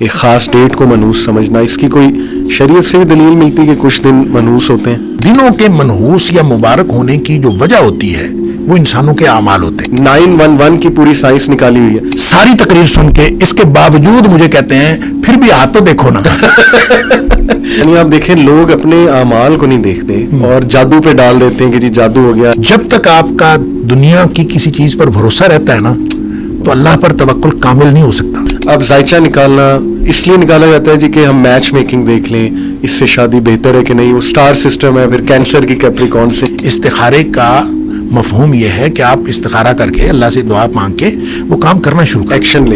ایک خاص ڈیٹ کو منحوس سمجھنا، اس کی کوئی شریعت سے بھی دلیل ملتی ہے کہ کچھ دن منحوس ہوتے ہیں؟ دنوں کے منحوس یا مبارک ہونے کی جو وجہ ہوتی ہے وہ انسانوں کے اعمال ہوتے ہیں. 911 کی پوری سائنس نکالی ہوئی ہے. ساری تقریر سن کے اس کے باوجود مجھے کہتے ہیں پھر بھی ہاتھ تو دیکھو نا. یعنی آپ دیکھیں لوگ اپنے اعمال کو نہیں دیکھتے اور جادو پہ ڈال دیتے ہیں کہ جی جادو ہو گیا. جب تک آپ کا دنیا کی کسی چیز پر بھروسہ رہتا ہے نا تو اللہ پر توکل کامل نہیں ہو سکتا. اب ذائچہ نکالنا اس لیے نکالا جاتا ہے جی کہ ہم میچ میکنگ دیکھ لیں، اس سے شادی بہتر ہے کہ نہیں، وہ سٹار سسٹم ہے. پھر کینسر کی کیپریکون سے استخارے کا مفہوم یہ ہے کہ آپ استخارہ کر کے اللہ سے دعا مانگ کے وہ کام کرنا شروع کریں، ایکشن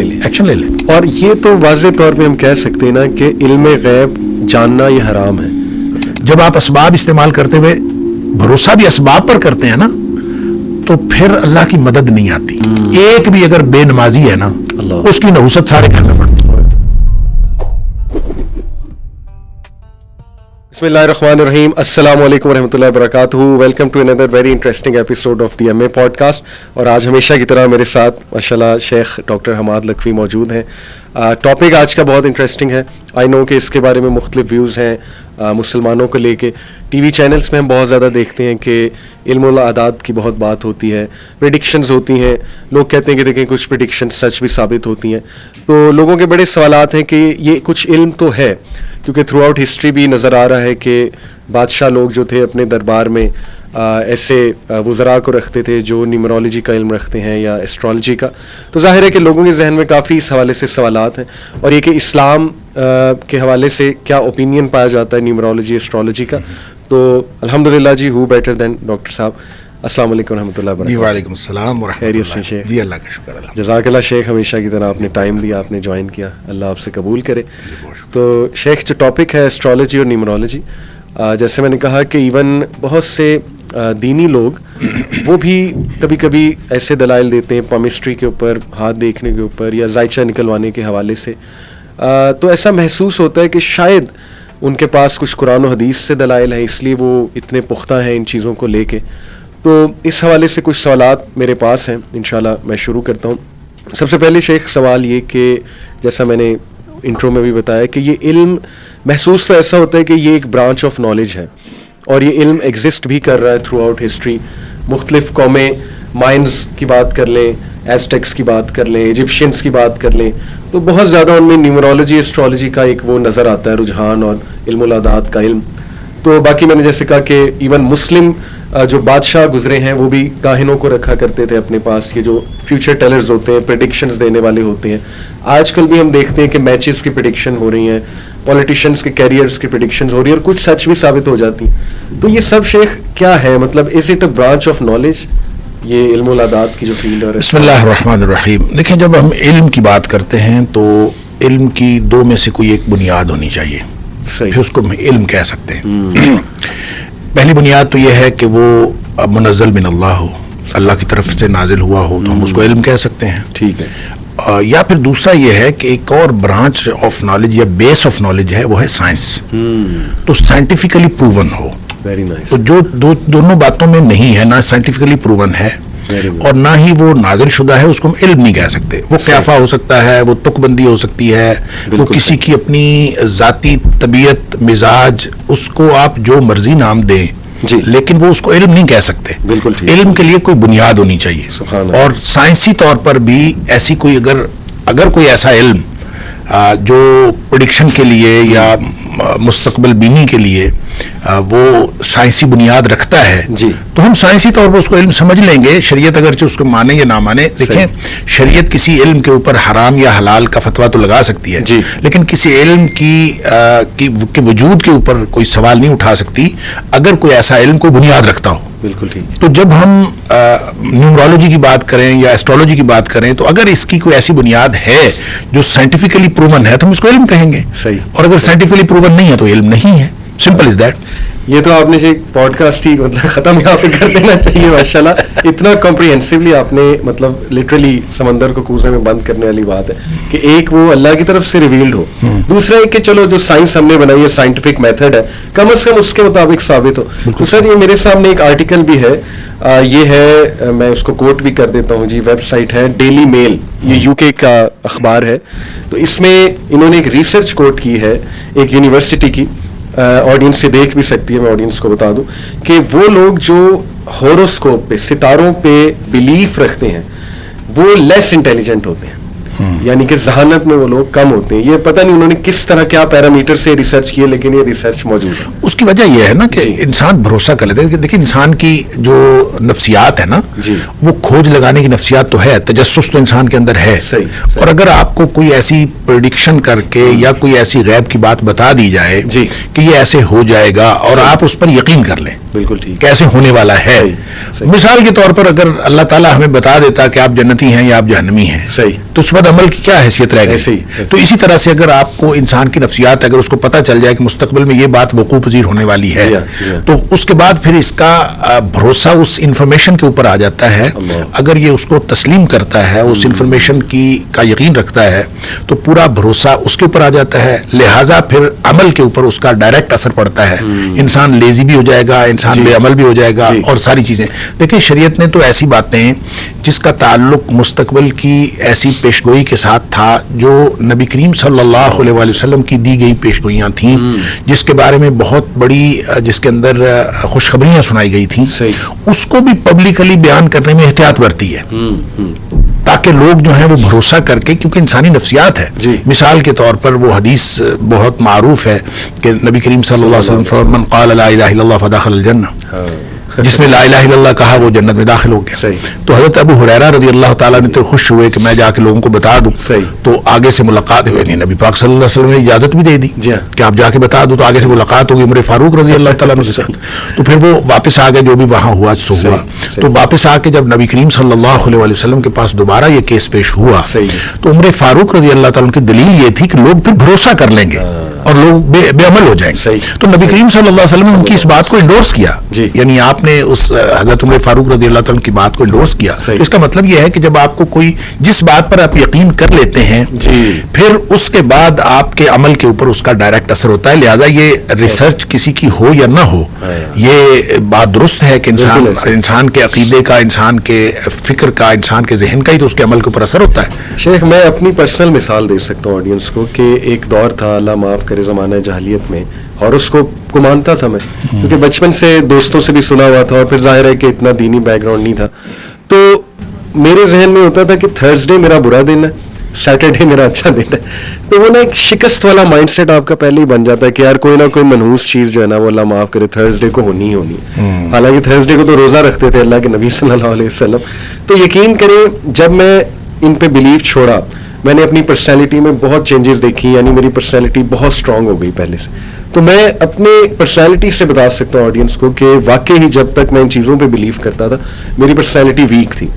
لے لیں. اور یہ تو واضح طور پہ ہم کہہ سکتے ہیں نا کہ علم غیب جاننا یہ حرام ہے. جب آپ اسباب استعمال کرتے ہوئے بھروسہ بھی اسباب پر کرتے ہیں نا تو پھر اللہ کی مدد نہیں آتی. ایک بھی اگر بے نمازی ہے نا اس کی نحوست سارے گھر میں پڑتی ہے. بسم اللہ الرحمن الرحیم. السلام علیکم ورحمۃ اللہ وبرکاتہ. Welcome to another very interesting episode of the M A podcast. اور آج ہمیشہ کی طرح میرے ساتھ ماشاءاللہ شیخ ڈاکٹر حماد لکھوی موجود ہیں. ٹاپک آج کا بہت انٹرسٹنگ ہے. آئی نو کہ اس کے بارے میں مختلف ویوز ہیں مسلمانوں کو لے کے. ٹی وی چینلز میں ہم بہت زیادہ دیکھتے ہیں کہ علم الاعداد کی بہت بات ہوتی ہے، پریڈکشنز ہوتی ہیں. لوگ کہتے ہیں کہ دیکھیں کچھ پریڈکشنز سچ بھی ثابت ہوتی ہیں. تو لوگوں کے بڑے سوالات ہیں کہ یہ کچھ علم تو ہے، کیونکہ تھرو آؤٹ ہسٹری بھی نظر آ رہا ہے کہ بادشاہ لوگ جو تھے اپنے دربار میں ایسے وزراء کو رکھتے تھے جو نیومرولوجی کا علم رکھتے ہیں یا ایسٹرالوجی کا. تو ظاہر ہے کہ لوگوں کے ذہن میں کافی اس حوالے سے سوالات ہیں. اور یہ کہ اسلام کے حوالے سے کیا اوپینین پایا جاتا ہے نیومرولوجی ایسٹرالوجی کا. تو الحمدللہ جی ہو بیٹر دین ڈاکٹر صاحب. السلام علیکم ورحمۃ اللہ وبرکاتہ. وعلیکم السلام ورحمۃ اللہ. جی اللہ کا شکر. جزاک اللہ شیخ، ہمیشہ کی طرح آپ نے ٹائم دیا، آپ نے جوائن کیا، اللہ آپ سے قبول کرے. تو شیخ جو ٹاپک ہے ایسٹرالوجی اور نیومرولوجی، جیسے میں نے کہا کہ ایون بہت سے دینی لوگ وہ بھی کبھی کبھی ایسے دلائل دیتے ہیں پامسٹری کے اوپر، ہاتھ دیکھنے کے اوپر یا ذائچہ نکلوانے کے حوالے سے. تو ایسا محسوس ہوتا ہے کہ شاید ان کے پاس کچھ قرآن و حدیث سے دلائل ہیں، اس لیے وہ اتنے پختہ ہیں ان چیزوں کو لے کے. تو اس حوالے سے کچھ سوالات میرے پاس ہیں، انشاءاللہ میں شروع کرتا ہوں. سب سے پہلے شیخ سوال یہ کہ جیسا میں نے انٹرو میں بھی بتایا کہ یہ علم محسوس تو ایسا ہوتا ہے کہ یہ ایک برانچ آف نالج ہے اور یہ علم ایگزسٹ بھی کر رہا ہے تھرو آؤٹ ہسٹری. مختلف قومیں، مائنز کی بات کر لیں، ایزٹیکس کی بات کر لیں، ایجپشینس کی بات کر لیں، تو بہت زیادہ ان میں نیومرولوجی ایسٹرالوجی کا ایک وہ نظر آتا ہے رجحان اور علم الاعداد کا علم. تو باقی میں نے جیسے کہا کہ ایون مسلم جو بادشاہ گزرے ہیں وہ بھی کاہنوں کو رکھا کرتے تھے اپنے پاس، یہ جو فیوچر ٹیلرز ہوتے ہیں، پریڈکشنز دینے والے ہوتے ہیں. آج کل بھی ہم دیکھتے ہیں کہ میچز کی پریڈکشن ہو رہی ہیں، پولیٹیشینس کے کیریئرز کی پریڈکشنز ہو رہی ہیں اور کچھ سچ بھی ثابت ہو جاتی ہیں. تو یہ سب شیخ کیا ہے، مطلب is it a branch of knowledge یہ علم الاعداد کی جو فیلڈ ہے؟ بسم اللہ الرحمن الرحیم. دیکھیں جب ہم علم کی بات کرتے ہیں تو علم کی دو میں سے کوئی ایک بنیاد ہونی چاہیے، پھر اس کو ہم علم کہہ سکتے ہیں. پہلی بنیاد تو یہ ہے کہ وہ منزل من اللہ ہو، اللہ کی طرف سے نازل ہوا ہو تو ہم اس کو علم کہہ سکتے ہیں. ٹھیک ہے. یا پھر دوسرا یہ ہے کہ ایک اور برانچ آف نالج یا بیس آف نالج ہے، وہ ہے سائنس. تو سائنٹیفکلی پروون ہو. Very nice. تو جو دونوں باتوں میں نہیں ہے، نہ سائنٹیفکلی پروون ہے اور نہ ہی وہ نازل شدہ ہے، اس کو ہم علم نہیں کہہ سکتے. وہ قیافہ ہو سکتا ہے، وہ تک بندی ہو سکتی ہے، وہ کسی کی اپنی ذاتی طبیعت، مزاج، اس کو آپ جو مرضی نام دیں جی، لیکن وہ اس کو علم نہیں کہہ سکتے. بالکل ٹھیک. علم کے لیے کوئی بنیاد ہونی چاہیے. سبحان اللہ. اور سائنسی طور پر بھی ایسی کوئی اگر کوئی ایسا علم جو پریڈکشن کے لیے یا مستقبل بینی کے لیے وہ سائنسی بنیاد رکھتا ہے جی، تو ہم سائنسی طور پر اس کو علم سمجھ لیں گے. شریعت اگرچہ اس کو مانے یا نہ مانے، دیکھیں شریعت کسی علم کے اوپر حرام یا حلال کا فتویٰ تو لگا سکتی ہے جی، لیکن کسی علم کی وجود کے اوپر کوئی سوال نہیں اٹھا سکتی اگر کوئی ایسا علم کوئی بنیاد رکھتا ہو. بالکل ٹھیک. تو جب ہم نیومرولوجی کی بات کریں یا ایسٹرالوجی کی بات کریں تو اگر اس کی کوئی ایسی بنیاد ہے جو سائنٹیفکلی پروون ہے تو ہم اس کو علم کہیں گے. صحیح. اور اگر سائنٹیفکلی پروون نہیں ہے تو علم نہیں ہے. Simple is that. یہ تو آپ نے پوڈ کاسٹ ہی مطلب ختم یہاں پہ کر دینا چاہیے. ماشاءاللہ اتنا کمپریہنسولی آپ نے مطلب لٹرلی سمندر کو کوزے میں بند کرنے والی بات ہے کہ ایک وہ اللہ کی طرف سے ریویلڈ ہو، دوسرا ایک کہ چلو جو سائنس ہم نے بنائی ہے سائنٹیفک میتھڈ ہے، کم از کم اس کے مطابق ثابت ہو. تو سر یہ میرے سامنے ایک آرٹیکل بھی ہے، یہ ہے، میں اس کو کوٹ بھی کر دیتا ہوں جی. ویب سائٹ ہے ڈیلی میل. یہ UK کا اخبار ہے. تو اس میں انہوں نے ایک ریسرچ کوٹ کی ہے ایک یونیورسٹی کی, آڈینس سے دیکھ بھی سکتی ہے, میں آڈینس کو بتا دوں کہ وہ لوگ جو ہوروسکوپ پہ, ستاروں پہ بلیف رکھتے ہیں, وہ لیس انٹیلیجنٹ ہوتے ہیں, یعنی کہ ذہانت میں وہ لوگ کم ہوتے ہیں. یہ پتہ نہیں انہوں نے کس طرح کیا پیرامیٹر سے ریسرچ کیے, لیکن یہ ریسرچ موجود ہے. اس کی وجہ یہ ہے نا کہ انسان بھروسہ کر لیتے ہیں. دیکھیں انسان کی جو نفسیات ہے نا, وہ کھوج لگانے کی نفسیات تو ہے, تجسس تو انسان کے اندر ہے. اور اگر آپ کو کوئی ایسی پریڈکشن کر کے یا کوئی ایسی غیب کی بات بتا دی جائے کہ یہ ایسے ہو جائے گا اور آپ اس پر یقین کر لیں, بالکل ٹھیک, کیسے ہونے والا ہے. مثال کے طور پر اگر اللہ تعالیٰ ہمیں بتا دیتا کہ آپ جنتی ہیں یا آپ جہنمی ہیں, تو اس بعد عمل کی کیا حیثیت رہ گئی. تو اسی طرح سے اگر آپ کو انسان کی نفسیات, اگر اس کو پتہ چل جائے کہ مستقبل میں یہ بات وقوع پذیر ہونے والی ہے, تو اس کے بعد پھر اس کا بھروسہ اس انفارمیشن کے اوپر آ جاتا ہے. اگر یہ اس کو تسلیم کرتا ہے, اس انفارمیشن کا یقین رکھتا ہے, تو پورا بھروسہ اس کے اوپر آ جاتا ہے. لہٰذا پھر عمل کے اوپر اس کا ڈائریکٹ اثر پڑتا ہے. انسان لیزی بھی ہو جائے گا, انسان بے عمل بھی ہو جائے گا, اور ساری چیزیں. دیکھیں شریعت نے تو ایسی باتیں جس کا تعلق مستقبل کی ایسی پیشگوئی کے ساتھ تھا جو نبی کریم صلی اللہ علیہ وآلہ وسلم کی دی گئی پیشگوئیاں تھیں, جس کے بارے میں بہت بڑی, جس کے اندر خوشخبریاں سنائی گئی تھیں, اس کو بھی پبلکلی بیان کرنے میں احتیاط برتی ہے, تاکہ لوگ جو ہیں وہ بھروسہ کر کے, کیونکہ انسانی نفسیات ہے. مثال کے طور پر وہ حدیث بہت معروف ہے کہ نبی کریم صلی اللہ علیہ وسلم فرمایا من قال لا الہ الا اللہ فدخل الجنہ, جس نے لا الہ الا اللہ کہا وہ جنت میں داخل ہو گیا. تو حضرت ابو ہریرہ رضی اللہ تعالیٰ نے تو خوش ہوئے کہ میں جا کے لوگوں کو بتا دوں, تو آگے سے ملاقات ہوئی. نبی پاک صلی اللہ علیہ وسلم نے اجازت بھی دے دی کہ آپ جا کے بتا دو, تو آگے سے ملاقات ہوگی عمر فاروق رضی اللہ تعالیٰ عنہ کے ساتھ. تو پھر وہ واپس آ گئے, جو بھی وہاں ہوا سو ہوا. تو واپس آ کے جب نبی کریم صلی اللہ علیہ وسلم کے پاس دوبارہ یہ کیس پیش ہوا, تو عمر فاروق رضی اللہ تعالیٰ عنہ کی دلیل یہ تھی کہ لوگ پھر بھروسہ کر لیں گے اور لوگ بے عمل ہو جائیں گے. تو نبی کریم صلی اللہ علیہ وسلم نے ان کی اس بات کو انڈورس کیا, یعنی آپ نے اس حضرت عمر فاروق رضی اللہ تعالیٰ کی بات کو انڈورس کیا. اس کا مطلب یہ ہے کہ جب آپ کو کوئی جس بات پر آپ یقین کر لیتے ہیں, پھر اس کے بعد آپ کے عمل کے اوپر اس کا ڈائریکٹ اثر ہوتا ہے. لہٰذا یہ ریسرچ کسی کی ہو یا نہ ہو, یہ بات درست ہے کہ انسان کے عقیدے کا, انسان کے فکر کا, انسان کے ذہن کا ہی تو اس کے عمل کے اوپر اثر ہوتا ہے. شیخ میں اپنی پرسنل مثال دے سکتا ہوں آڈینس کو کہ ایک دور تھا, اللہ معاف کرے, زمانہ جاہلیت میں ہاروسکوپ کو مانتا تھا میں, کیونکہ بچپن سے دوستوں سے بھی سنا ہوا تھا, اور پھر ظاہر ہے کہ اتنا دینی بیک گراؤنڈ نہیں تھا. تو میرے ذہن میں ہوتا تھا کہ تھرسڈے میرا برا دن ہے, سیٹرڈے میرا اچھا دن ہے. تو وہ نا ایک شکست والا مائنڈ سیٹ آپ کا پہلے ہی بن جاتا ہے کہ یار کوئی نہ کوئی منحوس چیز جو ہے نا وہ اللہ معاف کرے تھرسڈے کو ہونی ہی ہونی ہے. حالانکہ تھرسڈے کو تو روزہ رکھتے تھے اللہ کے نبی صلی اللہ علیہ وسلم. تو یقین کریں جب میں ان پہ بلیف چھوڑا, میں نے اپنی پرسنالٹی میں بہت چینجز دیکھی, یعنی میری پرسنالٹی بہت اسٹرانگ ہو گئی پہلے سے. تو میں اپنے پرسنالٹی سے بتا سکتا ہوں آڈینس کو کہ واقعی ہی جب تک میں ان چیزوں پہ بلیو کرتا تھا میری پرسنالٹی ویک تھی.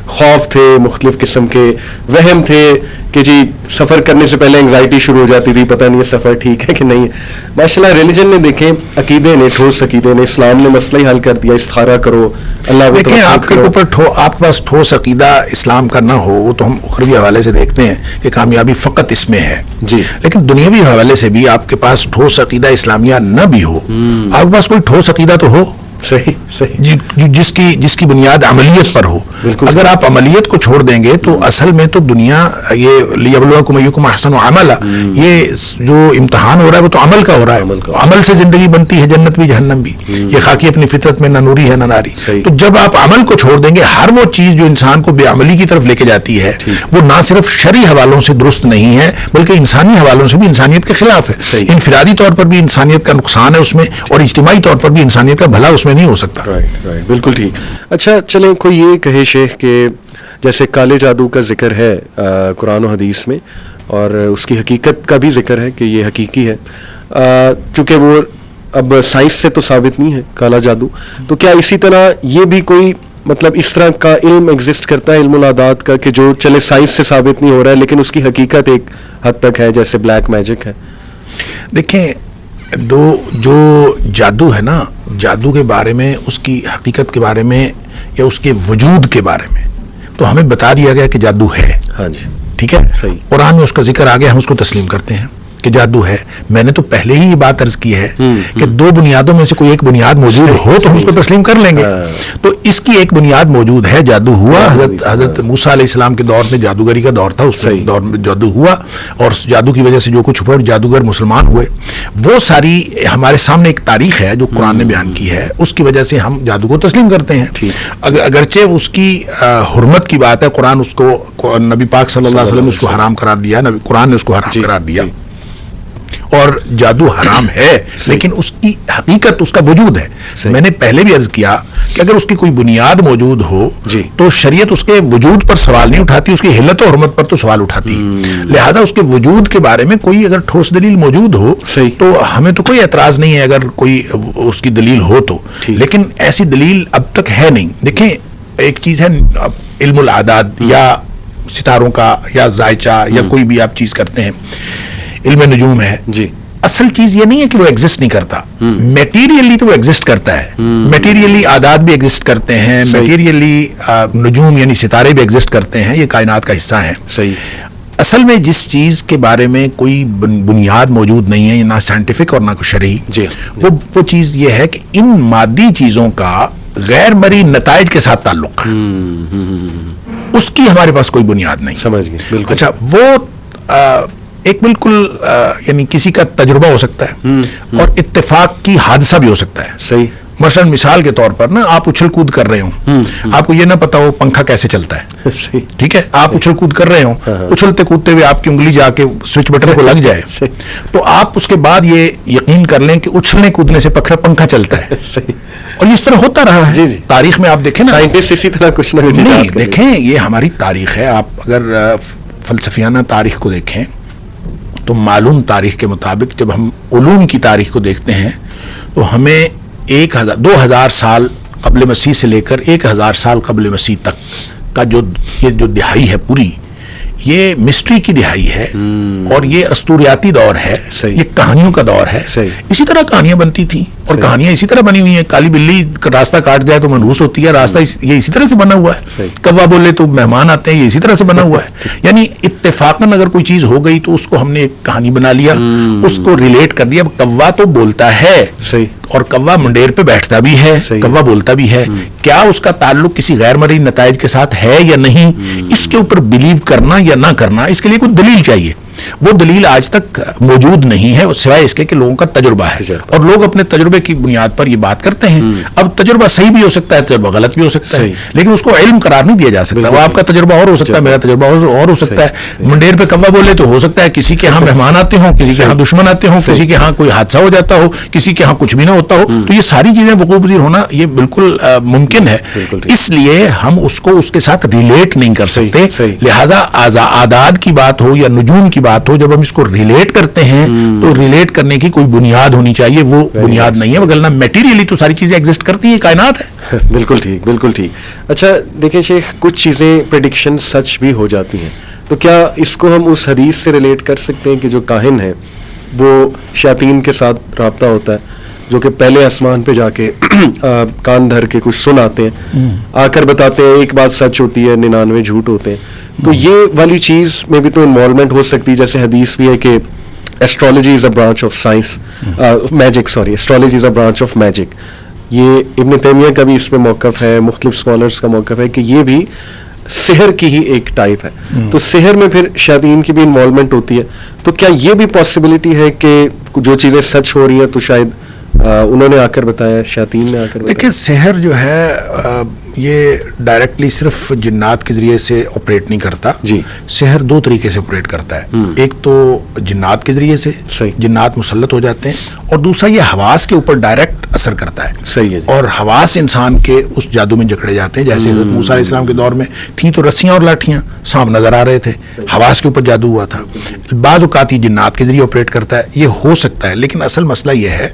خوف تھے, مختلف قسم کے وہم تھے کہ جی سفر کرنے سے پہلے انگزائٹی شروع ہو جاتی تھی, پتہ نہیں یہ سفر ٹھیک ہے کہ نہیں ہے. ماشاءاللہ ریلیجن نے دیکھیں, عقیدے نے, ٹھوس عقیدے نے, اسلام نے مسئلہ ہی حل کر دیا. استخارہ کرو, اللہ کو دیکھیں آپ کے اوپر آپ کے پاس ٹھوس عقیدہ اسلام کا نہ ہو, وہ تو ہم اخروی حوالے سے دیکھتے ہیں کہ کامیابی فقط اس میں ہے. لیکن دنیاوی حوالے سے بھی آپ کے پاس ٹھوس عقیدہ اسلامیہ نہ بھی ہو, آپ کے پاس کوئی ٹھوس عقیدہ تو ہو جس کی بنیاد عملیت پر ہو. اگر آپ عملیت کو چھوڑ دیں گے تو اصل میں تو دنیا یہ لیبلوکم ایکم احسن عملا, یہ جو امتحان ہو رہا ہے وہ تو عمل کا ہو رہا ہے. عمل سے زندگی بنتی ہے, جنت بھی جہنم بھی. یہ خاکی اپنی فطرت میں نہ نوری ہے نہ ناری. تو جب آپ عمل کو چھوڑ دیں گے, ہر وہ چیز جو انسان کو بے عملی کی طرف لے کے جاتی ہے وہ نہ صرف شرعی حوالوں سے درست نہیں ہے بلکہ انسانی حوالوں سے بھی انسانیت کے خلاف ہے. انفرادی طور پر بھی انسانیت کا نقصان ہے اس میں, اور اجتماعی طور پر بھی انسانیت کا بھلا اس میں نہیں ہو سکتا. بالکل ٹھیک. اچھا چلیں, کوئی یہ کہے شیخ کہ جیسے کالے جادو کا ذکر ہے قرآن و حدیث میں, اور اس کی حقیقت کا بھی ذکر ہے کہ یہ حقیقی ہے, چونکہ وہ اب سائنس سے تو ثابت نہیں ہے کالا جادو, تو کیا اسی طرح یہ بھی کوئی مطلب اس طرح کا علم ایگزسٹ کرتا ہے, علم العادات کا, کہ جو چلے سائنس سے ثابت نہیں ہو رہا ہے لیکن اس کی حقیقت ایک حد تک ہے, جیسے بلیک میجک ہے؟ دیکھیں جو جادو ہے نا, جادو کے بارے میں, اس کی حقیقت کے بارے میں یا اس کے وجود کے بارے میں تو ہمیں بتا دیا گیا کہ جادو ہے. ہاں جی, ٹھیک ہے, صحیح. قرآن میں اس کا ذکر آ گیا, ہم اس کو تسلیم کرتے ہیں. کہ جادو ہے. میں نے تو پہلے ہی یہ بات عرض کی ہے کہ دو بنیادوں میں سے کوئی ایک بنیاد موجود ہو تو ہم اس کو تسلیم کر لیں گے. تو اس کی ایک بنیاد موجود ہے, جادو ہوا. حضرت موسیٰ علیہ السلام کے دور میں جادوگری کا دور تھا, اس دور میں جادو ہوا, اور جادو کی وجہ سے جو کچھ ہوا, جادوگر مسلمان ہوئے. وہ ساری ہمارے سامنے ایک تاریخ ہے جو قرآن نے بیان کی ہے, اس کی وجہ سے ہم جادو کو تسلیم کرتے ہیں. اگرچہ اس کی حرمت کی بات ہے, قرآن اس کو, نبی پاک صلی اللہ علیہ وسلم نے اس کو حرام قرار دیا, قرآن نے اس کو حرام قرار دیا, اور جادو حرام ہے, لیکن اس کی حقیقت, اس کا وجود ہے. میں نے پہلے بھی عرض کیا کہ اگر اس کی کوئی بنیاد موجود ہو تو شریعت اس کے وجود پر سوال نہیں اٹھاتی, اس کی حلت و حرمت پر تو سوال اٹھاتی. لہذا اس کے وجود کے بارے میں کوئی اگر ٹھوس دلیل موجود ہو تو ہمیں تو کوئی اعتراض نہیں ہے اگر کوئی اس کی دلیل ہو تو, لیکن ایسی دلیل اب تک ہے نہیں. دیکھیں, ایک چیز ہے علم العادات یا ستاروں کا یا ذائچہ یا کوئی بھی آپ چیز کرتے ہیں, علم نجوم ہے. اصل چیز یہ نہیں ہے کہ وہ ایگزسٹ نہیں کرتا, میٹیریلی تو وہ ایگزسٹ کرتا ہے, میٹیریلی عادات بھی ایگزسٹ کرتے ہیں, میٹیریلی نجوم یعنی ستارے بھی ایگزسٹ کرتے ہیں, یہ کائنات کا حصہ ہیں. اصل میں جس چیز کے بارے میں کوئی بنیاد موجود نہیں ہے, نہ سائنٹیفک اور نہ کوئی شرعی, وہ چیز یہ ہے کہ ان مادی چیزوں کا غیر مرئی نتائج کے ساتھ تعلق, اس کی ہمارے پاس کوئی بنیاد نہیں. سمجھ گئے. اچھا, وہ ایک بالکل یعنی کسی کا تجربہ ہو سکتا ہے اور اتفاق کی حادثہ بھی ہو سکتا ہے. صحیح. مثلا مثال کے طور پر نا, آپ اچھل کود کر رہے ہوں, آپ کو یہ نہ پتا ہو پنکھا کیسے چلتا ہے, ٹھیک ہے, آپ اچھل کود کر رہے ہوں, اچھلتے کودتے ہوئے آپ کی انگلی جا کے سوئچ بٹن کو لگ جائے, تو آپ اس کے بعد یہ یقین کر لیں کہ اچھلنے کودنے سے پنکھا چلتا ہے. اور اس طرح ہوتا رہا ہے تاریخ میں. آپ دیکھیں نا, سائنٹسٹ اسی طرح کچھ نہ کچھ نہیں, دیکھیں یہ ہماری تاریخ ہے. آپ اگر فلسفیانہ تاریخ کو دیکھیں تو معلوم تاریخ کے مطابق جب ہم علوم کی تاریخ کو دیکھتے ہیں تو ہمیں 2000 سال قبل مسیح سے لے کر 1000 سال قبل مسیح تک کا یہ جو دہائی ہے پوری, یہ مسٹری کی دہائی ہے, اور یہ اسطوریاتی دور ہے, یہ کہانیوں کا دور ہے. اسی طرح کہانیاں بنتی تھیں, اور کہانیاں اسی طرح بنی ہوئی ہیں. کالی بلی راستہ کاٹ جائے تو منحوس ہوتی ہے, راستہ یہ اسی طرح سے بنا ہوا ہے. کوا بولے تو مہمان آتے ہیں, یہ اسی طرح سے بنا ہوا ہے. یعنی اتفاقاً اگر کوئی چیز ہو گئی تو اس کو ہم نے ایک کہانی بنا لیا, اس کو ریلیٹ کر دیا. کوا تو بولتا ہے, اور کوا منڈیر پہ بیٹھتا بھی ہے, کوا بولتا بھی ہے. کیا اس کا تعلق کسی غیر مرئی نتائج کے ساتھ ہے یا نہیں, اس کے اوپر بلیو کرنا یا نہ کرنا, اس کے لیے کوئی دلیل چاہیے. وہ دلیل آج تک موجود نہیں ہے, سوائے اس کے کہ لوگوں کا تجربہ ہے, اور لوگ اپنے تجربے کی بنیاد پر یہ بات کرتے ہیں. اب تجربہ صحیح بھی ہو سکتا ہے, تجربہ غلط بھی ہو سکتا ہے, لیکن اس کو علم قرار نہیں دیا جا سکتا. وہ آپ کا تجربہ اور ہو سکتا ہے, میرا تجربہ اور ہو سکتا ہے. منڈیر پہ کوا بولے تو ہو سکتا ہے کسی کے ہاں مہمان آتے ہوں, کسی کے ہاں دشمن آتے ہوں, کسی کے ہاں کوئی حادثہ ہو جاتا ہو, کسی کے ہاں کچھ بھی نہ ہوتا ہو. تو یہ ساری چیزیں وقوع پذیر ہونا یہ بالکل ممکن ہے. اس لیے ہم اس کو اس کے ساتھ ریلیٹ نہیں کر سکتے. لہٰذا اعداد کی بات ہو یا نجوم کی بات ہو, جب ہم اس کو ریلیٹ کرتے ہیں تو ریلیٹ کرنے کی کوئی بنیاد ہونی چاہیے. وہ بنیاد نہیں ہے, وگرنہ میٹیریلی تو ساری چیزیں ایگزسٹ کرتی ہیں, کائنات ہے. بالکل ٹھیک, بالکل ٹھیک. اچھا دیکھیں شیخ, کچھ چیزیں پریڈکشن سچ بھی ہو جاتی ہیں, تو کیا اس کو ہم اس حدیث سے ریلیٹ کر سکتے ہیں کہ جو کاہن ہے وہ شیاطین کے ساتھ رابطہ ہوتا ہے, جو کہ پہلے آسمان پہ جا کے کان دھر کے کچھ سناتے ہیں, آ کر بتاتے ہیں ایک بات سچ ہوتی ہے, 99 جھوٹ ہوتے ہیں. تو یہ والی چیز میں بھی تو انوالومنٹ ہو سکتی ہے, جیسے حدیث بھی ہے کہ astrology is a branch of science, astrology is a branch of magic. یہ ابن تیمیہ کا بھی اس پہ موقف ہے, مختلف اسکالرس کا موقف ہے کہ یہ بھی سحر کی ہی ایک ٹائپ ہے. تو سحر میں پھر شیاطین کی بھی انوالومنٹ ہوتی ہے. تو کیا یہ بھی پاسبلٹی ہے کہ جو چیزیں سچ ہو رہی ہیں تو شاید انہوں نے آ کر بتایا, شیاطین نے آ کر بتایا؟ دیکھیں, سحر جو ہے یہ ڈائریکٹلی صرف جنات کے ذریعے سے آپریٹ نہیں کرتا. سحر دو طریقے سے آپریٹ کرتا ہے. ایک تو جنات کے ذریعے سے, جنات مسلط ہو جاتے ہیں, اور دوسرا یہ حواس کے اوپر ڈائریکٹ اثر کرتا ہے. اور حواس انسان کے اس جادو میں جکڑے جاتے ہیں. جیسے حضرت موسیٰ علیہ السلام کے دور میں تھیں تو رسیاں اور لاٹھیاں, سانپ نظر آ رہے تھے, حواس کے اوپر جادو ہوا تھا. بعض اوقات یہ جنات کے ذریعے آپریٹ کرتا ہے, یہ ہو سکتا ہے. لیکن اصل مسئلہ یہ ہے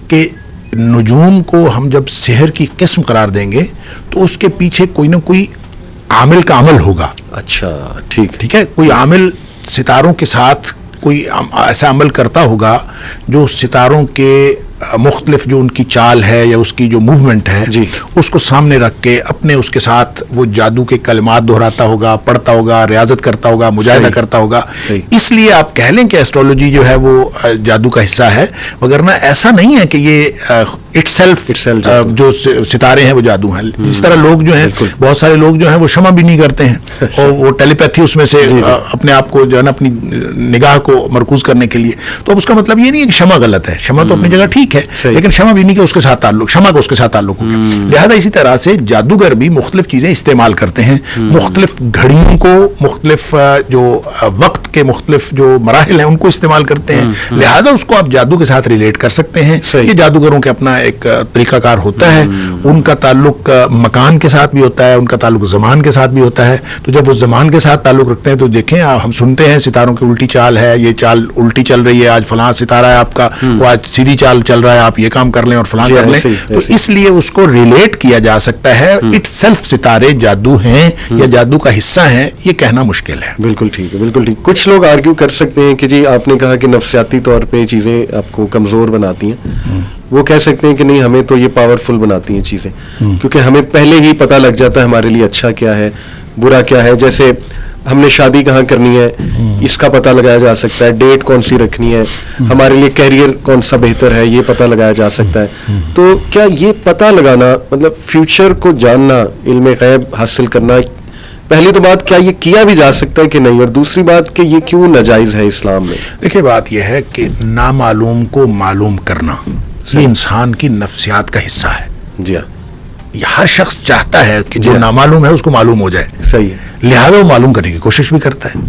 کہ نجوم کو ہم جب سحر کی قسم قرار دیں گے تو اس کے پیچھے کوئی نہ کوئی عامل کا عمل ہوگا. اچھا, ٹھیک ہے, کوئی عامل ستاروں کے ساتھ کوئی ایسا عمل کرتا ہوگا جو ستاروں کے مختلف جو ان کی چال ہے یا اس کی جو موومنٹ ہے جی. اس کو سامنے رکھ کے اپنے اس کے ساتھ وہ جادو کے کلمات دہراتا ہوگا, پڑھتا ہوگا, ریاضت کرتا ہوگا, مجاہدہ کرتا ہوگا. اس لیے آپ کہہ لیں کہ ایسٹرولوجی جو ہے وہ جادو کا حصہ ہے, وگرنہ ایسا نہیں ہے کہ یہ اٹ سیلف جو ستارے ہیں وہ جادو ہیں. جس طرح لوگ جو ہیں, بہت سارے لوگ جو ہیں وہ شمع بھی نہیں کرتے ہیں اور وہ ٹیلی پیتھی اس میں سے اپنے آپ کو جو ہے نا اپنی نگاہ کو مرکوز کرنے کے لیے, تو اب اس کا مطلب یہ نہیں ہے کہ شمع غلط ہے. شمع تو اپنی جگہ ٹھیک ہے, لیکن شمع بھی نہیں کہ اس کے ساتھ تعلق, شمع کو اس کے ساتھ تعلق ہو گیا. لہٰذا اسی طرح سے جادوگر بھی مختلف چیزیں استعمال کرتے ہیں, مختلف گھڑیوں کو, مختلف جو وقت کے مختلف جو مراحل ہیں ان کو استعمال کرتے ہیں. لہٰذا اس کو آپ جادو کے ساتھ ریلیٹ کر سکتے ہیں. یہ جادوگروں کے اپنا ایک طریقہ کار ہوتا ہے. ان کا تعلق مکان کے ساتھ بھی ہوتا ہے, ان کا تعلق زمان کے ساتھ بھی ہوتا ہے. تو جب وہ زمان کے ساتھ تعلق رکھتے ہیں تو دیکھیں ہم سنتے ہیں ستاروں کی الٹی چال ہے, یہ چال الٹی چل رہی ہے, آج فلاں ستارہ ہے آپ کا, وہ آج سیدھی چال چل رہا ہے, آپ یہ کام کر لیں اور فلاں کر لیں. تو اس لیے اس کو ریلیٹ کیا جا سکتا ہے. اٹ سیلف ستارے جادو ہیں یا جادو کا حصہ ہیں, یہ کہنا مشکل ہے. بالکل ٹھیک ہے, بالکل ٹھیک. کچھ لوگ آرگیو کر سکتے ہیں کہ جی آپ نے کہا کہ نفسیاتی طور پہ چیزیں آپ کو کمزور بناتی ہیں, وہ کہہ سکتے ہیں کہ نہیں ہمیں تو یہ پاورفل بناتی ہیں چیزیں, کیونکہ ہمیں پہلے ہی پتہ لگ جاتا ہے ہمارے لیے اچھا کیا ہے برا کیا ہے. جیسے ہم نے شادی کہاں کرنی ہے اس کا پتہ لگایا جا سکتا ہے, ڈیٹ کون سی رکھنی ہے, ہمارے لیے کیریئر کون سا بہتر ہے یہ پتہ لگایا جا سکتا ہے. تو کیا یہ پتہ لگانا, مطلب فیوچر کو جاننا, علم غیب حاصل کرنا, پہلی تو بات کیا یہ کیا بھی جا سکتا ہے کہ نہیں, اور دوسری بات کہ یہ کیوں ناجائز ہے اسلام میں؟ دیکھیں بات یہ ہے کہ نامعلوم کو معلوم کرنا یہ انسان کی نفسیات کا حصہ ہے. جی ہاں, یہ ہر شخص چاہتا ہے کہ جو نامعلوم ہے اس کو معلوم ہو جائے. صحیح ہے. لہذا وہ معلوم کرنے کی کوشش بھی کرتا ہے.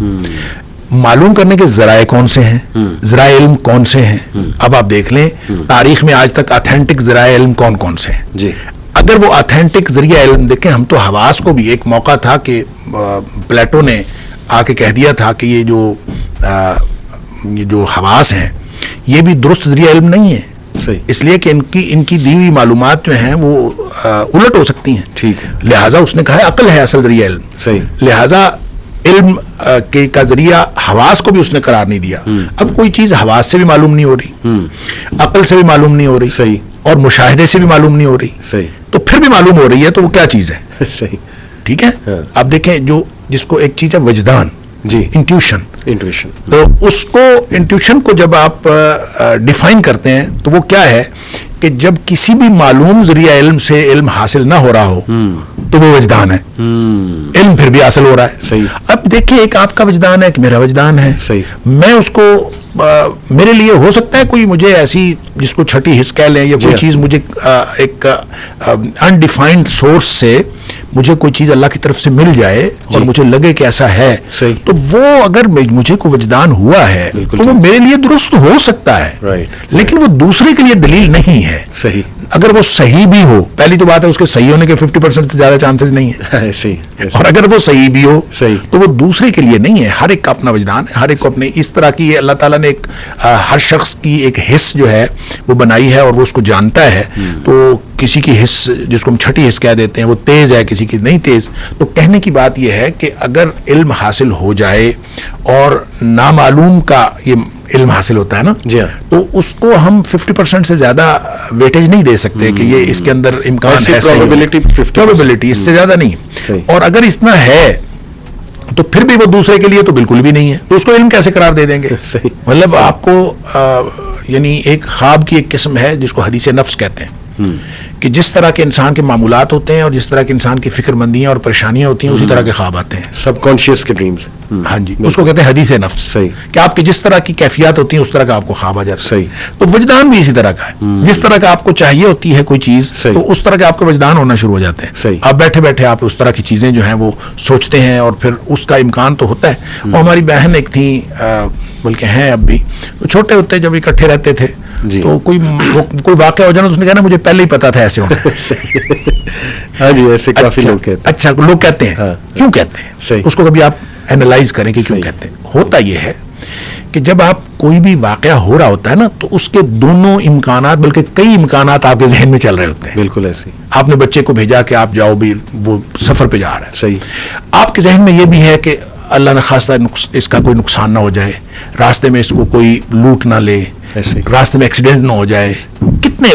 معلوم کرنے کے ذرائع کون سے ہیں, ذرائع علم کون سے ہیں؟ اب آپ دیکھ لیں تاریخ میں آج تک آتھینٹک ذرائع علم کون کون سے ہیں. جی, اگر وہ آتھینٹک ذریعہ علم دیکھیں, ہم تو حواس کو بھی, ایک موقع تھا کہ پلیٹو نے آ کے کہہ دیا تھا کہ یہ جو حواس ہیں یہ بھی درست ذریعہ علم نہیں ہے. اس لیے کہ ان کی دی ہوئی معلومات جو ہیں وہ الٹ ہو سکتی ہیں. ٹھیک ہے. لہٰذا اس نے کہا ہے عقل ہے اصل ذریعہ علم. صحیح. لہٰذا علم کا ذریعہ حواس کو بھی اس نے قرار نہیں دیا. اب کوئی چیز حواس سے بھی معلوم نہیں ہو رہی, عقل سے بھی معلوم نہیں ہو رہی, صحیح, اور مشاہدے سے بھی معلوم نہیں ہو رہی, صحیح, تو پھر بھی معلوم ہو رہی ہے, تو وہ کیا چیز ہے؟ صحیح. ٹھیک ہے. آپ دیکھیں جس کو ایک چیز ہے وجدان, جی, انٹیوشن. تو اس کو انٹیوشن کو جب آپ ڈیفائن کرتے ہیں تو وہ کیا ہے کہ جب کسی بھی معلوم ذریعہ علم سے علم حاصل نہ ہو رہا ہو تو وہ وجدان ہے. علم پھر بھی حاصل ہو رہا ہے. صحیح. اب دیکھیں ایک آپ کا وجدان ہے, ایک میرا وجدان ہے. صحیح. میں اس کو میرے لیے ہو سکتا ہے کوئی مجھے ایسی جس کو چھٹی حص کہہ لیں یا کوئی چیز مجھے ایک انڈیفائنڈ سورس سے مجھے کوئی چیز اللہ کی طرف سے مل جائے اور مجھے لگے کہ ایسا ہے, تو وہ اگر مجھے کوئی وجدان ہوا ہے تو وہ میرے لیے درست ہو سکتا ہے, لیکن وہ دوسرے کے لیے دلیل نہیں ہے. صحیح. اگر وہ صحیح بھی ہو, پہلی تو بات ہے اس کے صحیح ہونے کے 50% سے زیادہ چانسز نہیں ہے, اور اگر وہ صحیح بھی ہو تو وہ دوسرے کے لیے نہیں ہے. ہر ایک کا اپنا وجدان ہے, ہر ایک کو اپنے اس طرح کی اللہ تعالیٰ نے ایک ہر شخص کی ایک حص جو ہے وہ بنائی ہے اور وہ اس کو جانتا ہے. تو کسی کی حص جس کو ہم چھٹی حص کہہ دیتے ہیں وہ تیز ہے, کسی کی نہیں تیز. تو کہنے کی بات یہ ہے کہ اگر علم حاصل ہو جائے اور نامعلوم کا یہ علم حاصل ہوتا ہے نا, تو اس کو ہم 50% سے زیادہ ویٹیج نہیں دے سکتے کہ یہ اس کے اندر امکان ہے, پروبیبلٹی اس سے زیادہ نہیں. اور اگر اتنا ہے تو پھر بھی وہ دوسرے کے لیے تو بالکل بھی نہیں ہے, تو اس کو علم کیسے قرار دے دیں گے؟ مطلب آپ کو یعنی ایک خواب کی ایک قسم ہے جس کو حدیث نفس کہتے ہیں, کہ جس طرح کے انسان کے معمولات ہوتے ہیں اور جس طرح کے انسان کی فکر مندیاں اور پریشانیاں ہوتی ہیں اسی طرح کے خواب آتے ہیں, سب کانشیس کے ڈریمز. ہاں جی, اس کو کہتے ہیں حدیث نفس. صحیح. کہ آپ کی جس طرح کی کیفیات ہوتی ہیں اس طرح کا آپ کو خواب آ جاتا ہے. صحیح. تو وجدان بھی اسی طرح کا ہے, جس طرح کا آپ کو چاہیے ہوتی ہے کوئی چیز تو اس طرح کے آپ کے وجدان ہونا شروع ہو جاتے ہیں. صحیح. آپ بیٹھے بیٹھے آپ اس طرح کی چیزیں جو ہیں وہ سوچتے ہیں اور پھر اس کا امکان تو ہوتا ہے. وہ ہماری بہن ایک تھی, بلکہ ہیں اب بھی, تو چھوٹے ہوتے جب اکٹھے رہتے تھے تو کوئی واقعہ ہو جانا تو اس نے کہا نا مجھے پہلے ہی پتا تھا ایسے ہونا. ہاں جی, ایسے کافی لوگ کہتے ہیں. اچھا, لوگ کہتے ہیں, کیوں کہتے ہیں اس کو کبھی آپ اینالائز کریں کہ کیوں کہتے ہیں. ہوتا یہ ہے کہ جب آپ کوئی بھی واقعہ ہو رہا ہوتا ہے نا تو اس کے دونوں امکانات, بلکہ کئی امکانات آپ کے ذہن میں چل رہے ہوتے ہیں. بالکل ایسے ہی. آپ نے بچے کو بھیجا کہ آپ جاؤ بھی, وہ سفر پہ جا رہا ہے. صحیح. آپ کے ذہن میں یہ بھی ہے کہ اللہ نہ خواستہ اس کا کوئی نقصان نہ ہو جائے, راستے میں اس کو کوئی لوٹ نہ لے, راستے میں ایکسیڈنٹ نہ ہو جائے, کتنے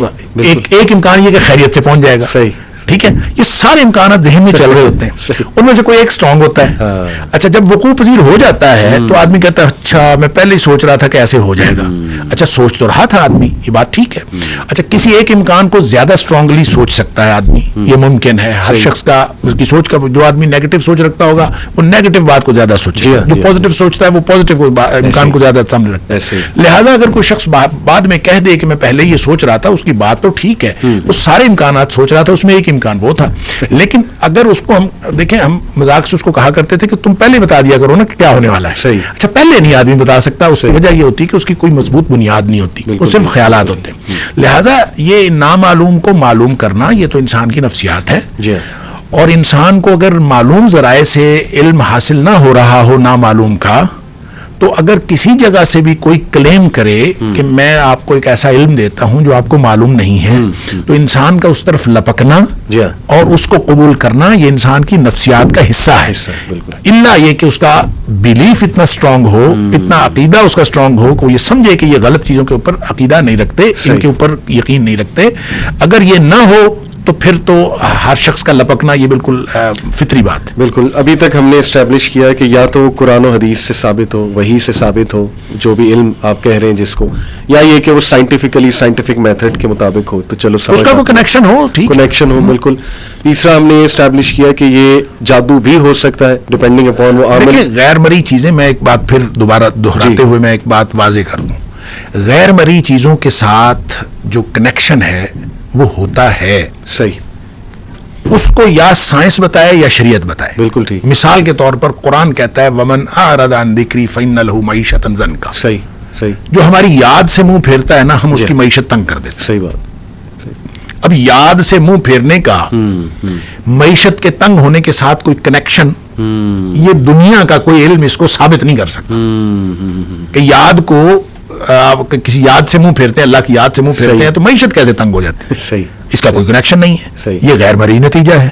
ایک امکان یہ کہ خیریت سے پہنچ جائے گا, صحیح, ٹھیک ہے, یہ سارے امکانات ذہن میں چل رہے ہوتے ہیں, ان میں سے کوئی ایک اسٹرانگ ہوتا ہے. اچھا جب وقوع پذیر ہو جاتا ہے تو آدمی کہتا ہے اچھا میں پہلے ہی سوچ رہا تھا کہ ایسے ہو جائے گا. اچھا سوچ تو رہا تھا آدمی, یہ بات ٹھیک ہے. اچھا کسی ایک امکان کو زیادہ اسٹرانگلی سوچ سکتا ہے آدمی, یہ ممکن ہے. ہر شخص کا اس کی سوچ کا, جو آدمی نیگیٹو سوچ رکھتا ہوگا وہ نیگیٹو بات کو زیادہ سوچے گا, جو پازیٹو سوچتا ہے وہ پازیٹو امکان کو زیادہ سامنے رکھتا ہے. لہٰذا اگر کوئی شخص بعد میں کہہ دے کہ میں پہلے یہ سوچ رہا تھا, اس کی بات تو ٹھیک ہے, وہ سارے امکانات سوچ رہا تھا, اس میں ایک امکان وہ تھا. لیکن اگر اس کو ہم دیکھیں, ہم مذاق سے اس کو کہا کرتے تھے کہ تم پہلے بتا دیا کرو نا کہ کیا ہونے والا ہے. اچھا پہلے نہیں آدمی بتا سکتا, اس کی وجہ یہ ہوتی کہ اس کی کوئی مضبوط بنیاد نہیں ہوتی, وہ صرف خیالات ہوتے ہیں. لہٰذا یہ نامعلوم کو معلوم کرنا یہ تو انسان کی نفسیات ہے, اور انسان کو اگر معلوم ذرائع سے علم حاصل نہ ہو رہا ہو نامعلوم کا, تو اگر کسی جگہ سے بھی کوئی کلیم کرے کہ میں آپ کو ایک ایسا علم دیتا ہوں جو آپ کو معلوم نہیں ہے, تو انسان کا اس طرف لپکنا اور اس کو قبول کرنا یہ انسان کی نفسیات کا حصہ ہے. الا یہ کہ اس کا بیلیف اتنا اسٹرانگ ہو, اتنا عقیدہ اس کا اسٹرانگ ہو کہ وہ یہ سمجھے کہ یہ غلط چیزوں کے اوپر عقیدہ نہیں رکھتے, ان کے اوپر یقین نہیں رکھتے. اگر یہ نہ ہو تو پھر تو ہر شخص کا لپکنا یہ بالکل فطری بات ہے. بالکل. ابھی تک ہم نے اسٹیبلش کیا کہ یا تو قرآن و حدیث سے ثابت ہو, وحی سے ثابت ہو, جو بھی علم آپ کہہ رہے ہیں جس کو, یا یہ کہ وہ سائنٹیفک میتھڈ کے مطابق ہو, تو چلو اس کا کوئی کنیکشن ہو, ٹھیک کنیکشن ہو. بالکل. تیسرا ہم نے یہ اسٹیبلش کیا کہ یہ جادو بھی ہو سکتا ہے ڈپینڈنگ اپون وہ عمل. غیر مرئی چیزیں, میں ایک بات پھر دوبارہ دہراتے ہوئے میں ایک بات واضح کر دوں, غیر مرئی چیزوں کے ساتھ جو کنیکشن ہے وہ ہوتا ہے, صحیح, اس کو یا سائنس بتائے یا شریعت بتائے. بالکل ٹھیک. مثال کے طور پر قرآن کہتا ہے ومن اعرض عن ذکری فإن له معیشۃ ضنکا. صحیح, صحیح. جو ہماری یاد سے منہ پھیرتا ہے نا, ہم اس کی معیشت تنگ کر دیتے. صحیح بات. اب یاد سے منہ پھیرنے کا معیشت کے تنگ ہونے کے ساتھ کوئی کنیکشن, یہ دنیا کا کوئی علم اس کو ثابت نہیں کر سکتا کہ یاد کو آپ کسی یاد سے منہ پھیرتے ہیں, اللہ کی یاد سے منہ پھیرتے ہیں تو معیشت کیسے تنگ ہو جاتی ہے. صحیح, اس کا کوئی کنیکشن نہیں ہے, یہ غیر مرئی نتیجہ ہے.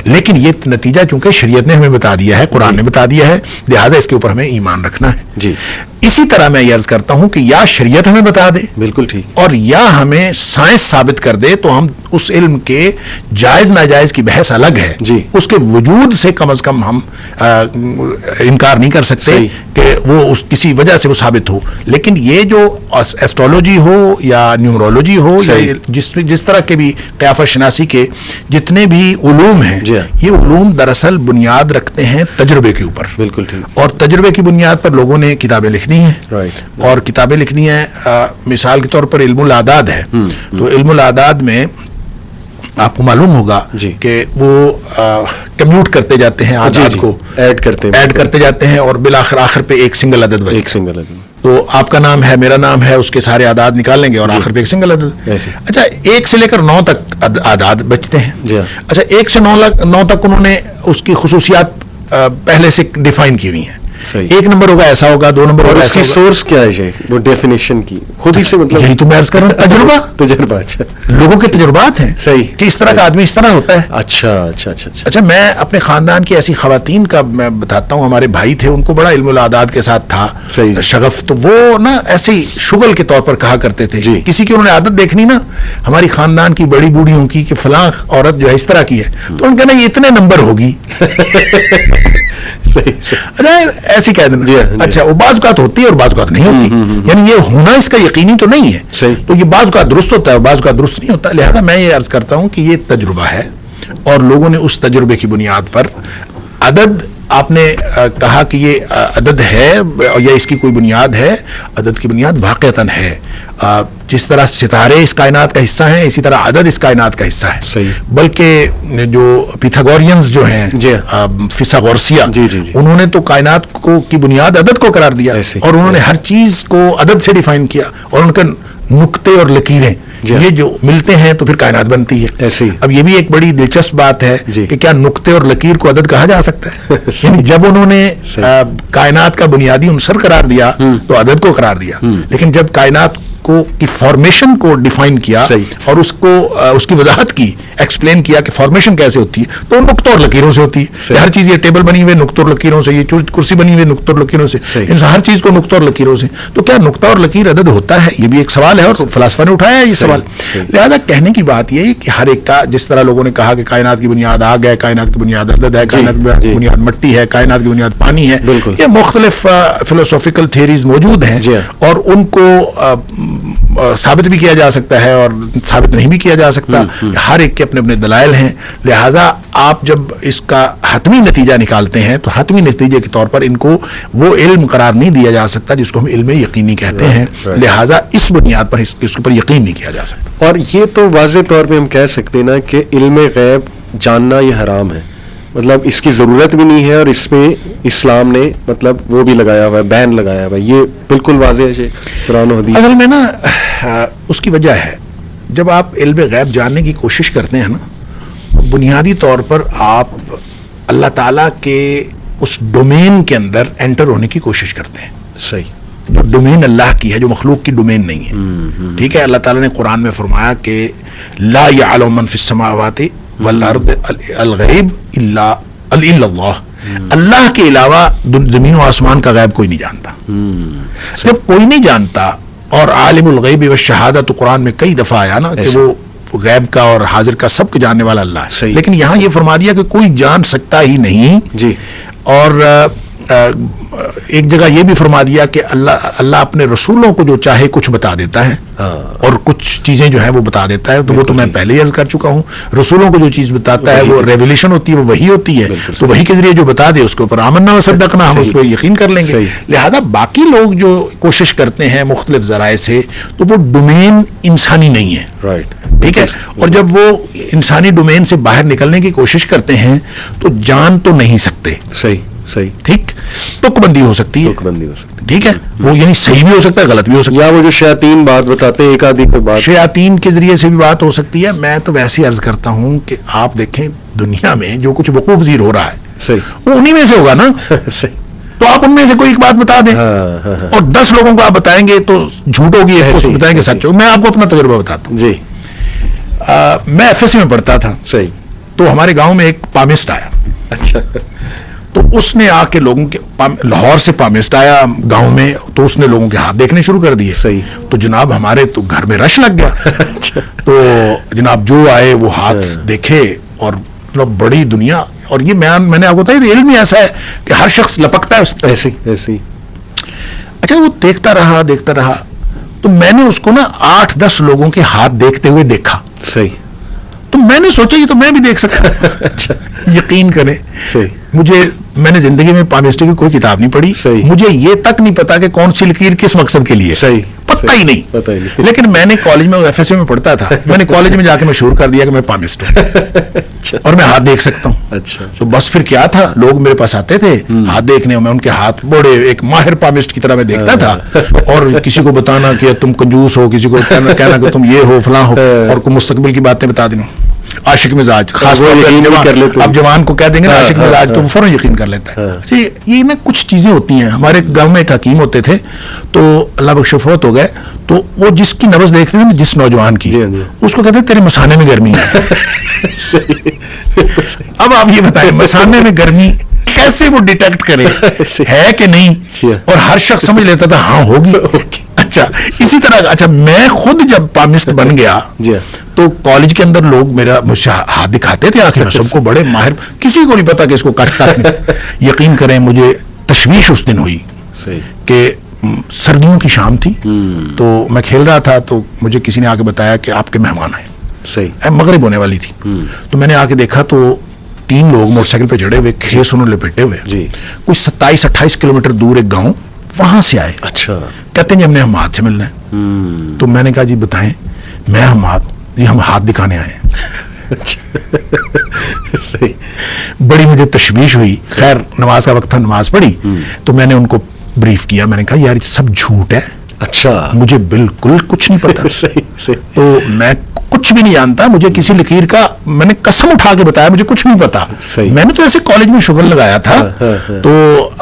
لیکن یہ نتیجہ چونکہ شریعت نے ہمیں بتا دیا ہے, قرآن نے بتا دیا ہے, لہٰذا اس کے اوپر ہمیں ایمان رکھنا ہے. جی. اسی طرح میں یہ عرض کرتا ہوں کہ یا شریعت ہمیں بتا دے, بالکل ٹھیک, اور یا ہمیں سائنس ثابت کر دے, تو ہم اس علم کے جائز ناجائز کی بحث الگ ہے, اس کے وجود سے کم از کم ہم انکار نہیں کر سکتے کہ وہ اس کسی وجہ سے وہ ثابت ہو. لیکن یہ جو ایسٹرولوجی ہو یا نیومرولوجی ہو یا جس طرح کے بھی قیافہ شناسی کے جتنے بھی علوم ہیں, یہ علوم دراصل بنیاد رکھتے ہیں تجربے کے اوپر. بالکل ٹھیک. اور تجربے کی بنیاد پر لوگوں نے کتابیں لکھنی ہیں, اور کتابیں لکھنی ہیں. مثال کے طور پر علم الاعداد ہے, تو علم الاعداد میں آپ کو معلوم ہوگا کہ وہ کمیوٹ کرتے جاتے ہیں, اعداد کو ایڈ کرتے جاتے ہیں, اور بالآخر آخر پہ ایک سنگل عدد بچتا ہے. تو آپ کا نام ہے, میرا نام ہے, اس کے سارے اعداد نکال لیں گے اور آخر پہ ایک سنگل عدد. اچھا 1 سے لے کر 9 تک اعداد بچتے ہیں. اچھا 1 سے 9 تک انہوں نے اس کی خصوصیات پہلے سے ڈیفائن کی ہوئی ہیں. 1 نمبر ہوگا ایسا ہوگا, 2 نمبر ہوگا ایسا ہوگا. سورس کیا ہے شیخ, وہ ڈیفینیشن کی خود ہی سے, مطلب یہی تو میں عرض کر رہا ہوں, تجربہ. اچھا, لوگوں کے تجربات ہیں, صحیح, کہ اس طرح کا آدمی اس طرح ہوتا ہے. اچھا میں اپنے خاندان کی ایسی خواتین کا میں بتاتا ہوں, ہمارے بھائی تھے, ان کو بڑا علم الاعداد کے ساتھ تھا شغف, تو وہ نا ایسے ہی شغل کے طور پر کہا کرتے تھے, کسی کی انہوں نے عادت دیکھنی نا ہماری خاندان کی بڑی بوڑھیوں کی کہ فلاں عورت جو ہے اس طرح کی ہے, تو ان کا نا یہ اتنے نمبر ہوگی. اچھا ایسی کہہ دینا. اچھا وہ بعض اوقات ہوتی ہے اور بعض اوقات نہیں ہوتی, یعنی یہ ہونا اس کا یقینی تو نہیں ہے, تو یہ بعض اوقات درست ہوتا ہے اور بعض اوقات درست نہیں ہوتا. لہذا میں یہ عرض کرتا ہوں کہ یہ تجربہ ہے, اور لوگوں نے اس تجربے کی بنیاد پر عدد, آپ نے کہا کہ یہ عدد ہے یا اس کی کوئی بنیاد ہے, عدد کی بنیاد واقعتاً ہے. جس طرح ستارے اس کائنات کا حصہ ہیں, اسی طرح عدد اس کائنات کا حصہ ہے. بلکہ جو پیتھاگورینز جو ہیں, فیثاغورسیہ, انہوں نے تو کائنات کو کی بنیاد عدد کو قرار دیا, اور انہوں نے ہر چیز کو عدد سے ڈیفائن کیا, اور ان کے نقطے اور لکیریں یہ جو ملتے ہیں تو پھر کائنات بنتی ہے. اب یہ بھی ایک بڑی دلچسپ بات ہے کہ کیا نقطے اور لکیر کو عدد کہا جا سکتا ہے؟ یعنی جب انہوں نے کائنات کا بنیادی عنصر قرار دیا تو عدد کو قرار دیا, لیکن جب کائنات کو کی فارمیشن کو ڈیفائن کیا اور اس کو اس کی وضاحت کی, ایکسپلین کیا کہ فارمیشن کیسے ہوتی ہے, تو نقطوں اور لکیروں سے ہوتی ہے. ہر چیز, یہ ٹیبل بنی ہوئی نقطوں اور لکیروں سے, یہ کرسی بنی ہوئی نقطوں اور لکیروں سے, ان ہر چیز کو نقطوں اور لکیروں سے. تو کیا نقطہ اور لکیر عدد ہوتا ہے؟ یہ بھی ایک سوال ہے اور فلاسفہ نے اٹھایا ہے یہ سوال. لہٰذا کہنے کی بات یہ ہے کہ ہر ایک کا, جس طرح لوگوں نے کہا کہ کائنات کی بنیاد آگ ہے, کائنات کی بنیاد عدد ہے, کائنات کی بنیاد مٹی ہے, کائنات کی بنیاد پانی ہے, یہ مختلف فلسفیکل تھیریز موجود ہیں اور ان کو ثابت بھی کیا جا سکتا ہے اور ثابت نہیں بھی کیا جا سکتا. ہر ایک کے اپنے اپنے دلائل ہیں. لہٰذا آپ جب اس کا حتمی نتیجہ نکالتے ہیں تو حتمی نتیجے کے طور پر ان کو وہ علم قرار نہیں دیا جا سکتا جس کو ہم علم یقینی کہتے ہیں. لہٰذا اس بنیاد پر اس کے اوپر یقین نہیں کیا جا سکتا. اور یہ تو واضح طور پہ ہم کہہ سکتے ہیں نا کہ علم غیب جاننا یہ حرام ہے, مطلب اس کی ضرورت بھی نہیں ہے, اور اس پہ اسلام نے مطلب وہ بھی لگایا ہوا ہے, بین لگایا ہوا ہے. یہ بالکل واضح ہے قرآن و حدیث. اصل میں نا اس کی وجہ ہے, جب آپ علم غیب جاننے کی کوشش کرتے ہیں نا, بنیادی طور پر آپ اللہ تعالیٰ کے اس ڈومین کے اندر انٹر ہونے کی کوشش کرتے ہیں. صحیح. جو ڈومین اللہ کی ہے, جو مخلوق کی ڈومین نہیں ہے. ٹھیک ہے, اللہ تعالیٰ نے قرآن میں فرمایا کہ لا یعلم من فی السماوات والارض الغیب الا اللہ, اللہ کے علاوہ زمین و آسمان کا غیب کوئی نہیں جانتا. جب کوئی نہیں جانتا, اور عالم الغیب والشہادہ تو قرآن میں کئی دفعہ آیا نا کہ وہ غیب کا اور حاضر کا سب کو جاننے والا اللہ ہے. لیکن یہاں یہ فرما دیا کہ کوئی جان سکتا ہی نہیں. جی. اور ایک جگہ یہ بھی فرما دیا کہ اللہ اپنے رسولوں کو جو چاہے کچھ بتا دیتا ہے اور کچھ چیزیں جو ہیں وہ بتا دیتا ہے. تو وہ تو میں پہلے ہی عرض کر چکا ہوں, رسولوں کو جو چیز بتاتا ہے وہ ریویلیشن ہوتی ہے, وہ وحی ہوتی ہے. تو وحی کے ذریعے جو بتا دے اس کے اوپر آمنا و صدقنا, ہم اس پہ یقین کر لیں گے. لہذا باقی لوگ جو کوشش کرتے ہیں مختلف ذرائع سے, تو وہ ڈومین انسانی نہیں ہے. ٹھیک ہے, اور جب وہ انسانی ڈومین سے باہر نکلنے کی کوشش کرتے ہیں تو جان تو نہیں سکتے. صحیح. ٹھیک, تک بندی ہو سکتی ہے. ٹھیک ہے, وہ یعنی صحیح بھی ہو سکتا ہے, غلط بھی ہو سکتا ہے. یا وہ جو شیاطین بات بتاتے ہیں, ایک آدھی کوئی بات شیاطین کے ذریعے سے بھی بات ہو سکتی ہے. میں تو ویسے عرض کرتا ہوں کہ آپ دیکھیں دنیا میں جو کچھ وقوع پذیر ہو رہا ہے وہ انہی میں سے ہوگا نا. تو آپ ان میں سے کوئی ایک بات بتا دیں اور 10 لوگوں کو آپ بتائیں گے تو جھوٹ ہوگی, اس کو بتائیں گے سچ ہوگی. میں آپ کو اپنا تجربہ بتاتا ہوں. جی. میں FSC میں پڑھتا تھا. صحیح. تو ہمارے گاؤں میں ایک پامسٹ آیا. اچھا. تو اس نے آ کے لوگوں کے, لاہور سے پامسٹ آیا گاؤں میں, تو اس نے لوگوں کے ہاتھ دیکھنے شروع کر دیے. صحیح. تو جناب ہمارے تو گھر میں رش لگ گیا. تو جناب جو آئے وہ ہاتھ دیکھے, اور بڑی دنیا. اور یہ میں نے آپ کو بتایا علم ہی ایسا ہے کہ ہر شخص لپکتا ہے اس پہ. ایسی. اچھا, وہ دیکھتا رہا تو میں نے اس کو نا 8-10 لوگوں کے ہاتھ دیکھتے ہوئے دیکھا. صحیح. تو میں نے سوچا یہ تو میں بھی دیکھ سکتا ہوں. اچھا. یقین کریں, میں نے زندگی میں پامسٹری کی کوئی کتاب نہیں پڑھی. مجھے یہ تک نہیں پتا کہ کون سی لکیر کس مقصد کے لیے, پتہ ہی نہیں. لیکن میں نے کالج میں FSC میں پڑھتا تھا, میں نے کالج میں جا کے مشہور کر دیا کہ میں پامسٹ ہوں اور میں ہاتھ دیکھ سکتا ہوں. تو بس پھر کیا تھا, لوگ میرے پاس آتے تھے ہاتھ دیکھنے, میں ان کے ہاتھ بڑے ایک ماہر پامسٹ کی طرح میں دیکھتا تھا. اور کسی کو بتانا کہ تم کنجوس ہو, کسی کو کہنا کہ تم یہ ہو فلاں ہو, اور کوئی مستقبل کی باتیں بتا دینا. عاشق مزاج, خاص طور پہ آپ جوان کو کہہ دیں گے نا عاشق مزاج, تو وہ فوراً یقین کر لیتا ہے. یہ نا کچھ چیزیں ہوتی ہیں. ہمارے گاؤں میں ایک حکیم ہوتے تھے, تو اللہ بخش فوت ہو گئے. تو وہ جس کی نبض دیکھتے تھے جس نوجوان کی, اس کو کہتے تیرے مسانے میں گرمی ہے. اب آپ یہ بتائیں مسانے میں گرمی کیسے وہ ڈیٹیکٹ کرے ہے کہ نہیں, اور ہر شخص سمجھ لیتا تھا ہاں ہوگی. اچھا, اسی طرح اچھا میں خود جب پامسٹ بن گیا تو کالج کے اندر لوگ مجھے ہاتھ دکھاتے تھے آخر سب کو, بڑے ماہر, کسی کو نہیں پتا کہ اس کو کاٹتا ہے. یقین کریں مجھے تشویش اس دن ہوئی کہ سردیوں کی شام تھی, تو میں کھیل رہا تھا, تو مجھے کسی نے آ کے بتایا کہ آپ کے مہمان آئے. صحیح. مغرب ہونے والی تھی. تو میں نے آ کے دیکھا تو 3 لوگ موٹر سائیکل پہ چڑھے ہوئے, کھیس انہوں نے لپیٹے ہوئے, کوئی 27-28 کلومیٹر دور ایک گاؤں, وہاں سے آئے. اچھا. کہتے ہیں ہم نے ہم ہاتھ سے ملنا ہے. تو میں نے کہا جی بتائیں. میں ہم ہاتھ دکھانے آئے ہیں. بڑی مجھے تشویش ہوئی. خیر نماز کا وقت تھا, نماز پڑھی, تو میں نے ان کو بریف کیا. میں نے کہا یار یہ سب جھوٹ ہے. اچھا. مجھے بالکل کچھ نہیں پتا. تو میں کچھ بھی نہیں جانتا, مجھے کسی لکیر کا, میں نے قسم اٹھا کے بتایا مجھے کچھ نہیں پتا. میں نے تو ایسے کالج میں شغل لگایا تھا. تو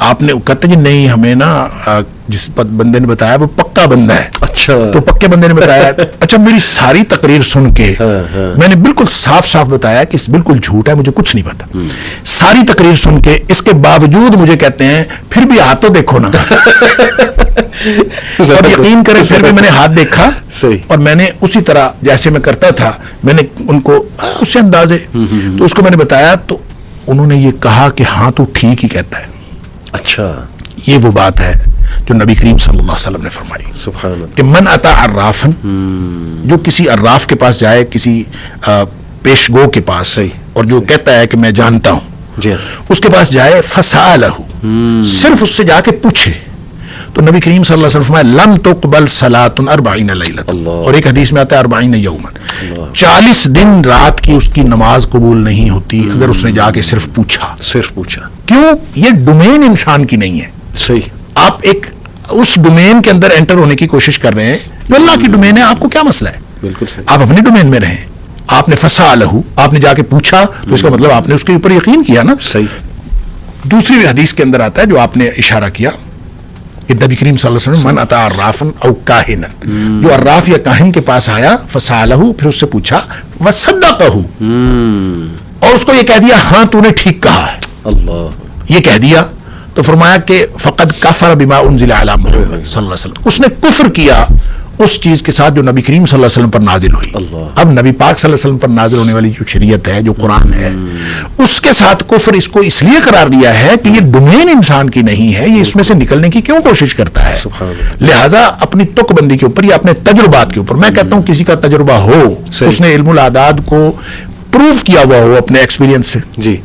آپ نے کہتے جی نہیں ہمیں نا جس بندے نے بتایا وہ پکا بندہ ہے. اچھا. تو پکے بندے نے بتایا. اچھا میری ساری تقریر سن کے میں نے بالکل صاف صاف بتایا کہ بالکل جھوٹ ہے, مجھے کچھ نہیں پتا. ساری تقریر سن کے اس کے باوجود مجھے کہتے ہیں پھر بھی ہاتھ تو دیکھو نا. اور یقین کریں پھر بھی میں نے ہاتھ دیکھا اور میں نے اسی طرح جیسے میں کرتا تھا میں نے ان کو اس سے اندازے تو اس کو میں نے بتایا, تو انہوں نے یہ کہا کہ ہاں تو ٹھیک ہی کہتا ہے. اچھا. یہ وہ بات ہے جو نبی کریم صلی اللہ علیہ وسلم نے فرمائی. سبحان اللہ. کہ من اتا عرافن, جو کسی عراف کے پاس جائے, کسی پیش گو کے پاس, اور جو کہتا ہے کہ میں جانتا ہوں, اس کے پاس جائے, فسالہ, صرف اس سے جا کے پوچھے, تو نبی کریم صلی اللہ علیہ وسلم فرمایا لم تقبل صلاۃ 40 لیلۃ, اور ایک حدیث میں آتا ہے 40 یوما, 40 دن رات کی اس کی نماز قبول نہیں ہوتی اگر اس نے جا کے صرف پوچھا. کیوں؟ یہ ڈومین انسان کی نہیں ہے. صحیح. آپ ایک اس ڈومین کے اندر انٹر ہونے کی کوشش کر رہے ہیں جو اللہ کی ڈومین ہے. آپ کو کیا مسئلہ ہے؟ بالکل صحیح. آپ اپنی ڈومین میں رہیں. آپ نے فسالہ, آپ نے جا کے پوچھا, تو اس کا مطلب آپ نے اس کے اوپر یقین کیا نا. صحیح. دوسری حدیث کے اندر آتا ہے جو آپ نے اشارہ کیا کہ نبی کریم صلی اللہ علیہ وسلم من اتا عرافن او کاہنا, جو عراف یا کاہن کے پاس آیا, فسالہ, پھر اس سے پوچھا, وصدقہ, اور اس کو یہ کہہ دیا ہاں تو نے ٹھیک کہا ہے, اللہ, یہ کہہ دیا, تو فرمایا کہ فقد کفر بما انزل علی محمد صلی اللہ علیہ وسلم, اس نے کفر کیا اس چیز کے ساتھ جو نبی کریم صلی اللہ علیہ وسلم پر نازل ہوئی. اب نبی پاک صلی اللہ علیہ وسلم پر نازل ہونے والی جو شریعت ہے, جو قرآن ہے, اس کے ساتھ کفر اس کو اس لیے قرار دیا ہے کہ یہ ڈومین انسان کی نہیں ہے, یہ اس میں سے نکلنے کی کیوں کوشش کرتا ہے. لہٰذا اپنی تک بندی کے اوپر یا اپنے تجربات کے اوپر, میں کہتا ہوں کسی کا تجربہ ہو, اس نے علم الاعداد کو پروو کیا ہوا ہو اپنے ایکسپیرینس سے, جی,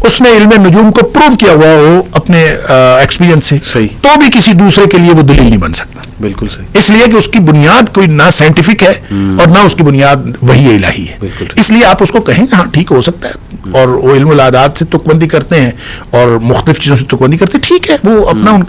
اس نے علم نجوم کو پروو کیا ہوا ہو اپنے ایکسپیرینس سے, تو بھی کسی دوسرے کے لیے وہ دلیل نہیں بن سکتا. بالکل صحیح. اس لیے کہ اس کی بنیاد کوئی نہ سائنٹیفک ہے اور نہ اس کی بنیاد وحی الہی ہے. اس لیے آپ اس کو کہیں ہاں ٹھیک ہو سکتا ہے, اور وہ علم الاعداد سے تک بندی کرتے ہیں اور مختلف چیزوں سے تک بندی کرتے ہیں, ٹھیک ہے, وہ اپنا ان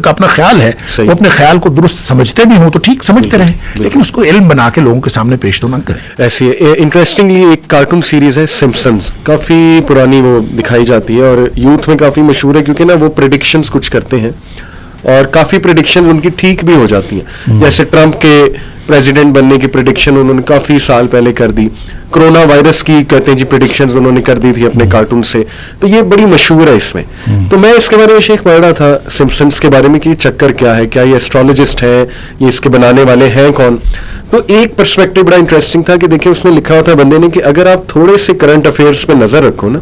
کا اپنا خیال ہے, وہ اپنے خیال کو درست سمجھتے بھی ہوں تو ٹھیک سمجھتے رہیں, لیکن اس کو علم بنا کے لوگوں کے سامنے پیش تو نہ کریں. ایسی انٹرسٹنگلی ایک کارٹون سیریز ہے سمپسنز, کافی پرانی وہ دکھائی جاتی ہے اور یوتھ میں کافی مشہور ہے کیونکہ نا وہ پریڈکشنز کچھ کرتے ہیں اور کافی پریڈکشن ان کی ٹھیک بھی ہو جاتی ہیں. جیسے ٹرمپ کے پریزیڈنٹ بننے کی پریڈکشن انہوں نے کافی سال پہلے کر دی, کرونا وائرس کی کہتے ہیں جی پریڈکشنز انہوں نے کر دی تھی اپنے کارٹون سے, تو یہ بڑی مشہور ہے اس میں. تو میں اس کے بارے میں شیخ پڑھ رہا تھا سمپسنز کے بارے میں کہ چکر کیا ہے, کیا یہ ایسٹرولوجسٹ ہیں, یہ اس کے بنانے والے ہیں کون. تو ایک پرسپیکٹو بڑا انٹرسٹنگ تھا کہ دیکھیں اس نے لکھا ہوا تھا بندے نے کہ اگر آپ تھوڑے سے کرنٹ افیئرس پہ نظر رکھو نا,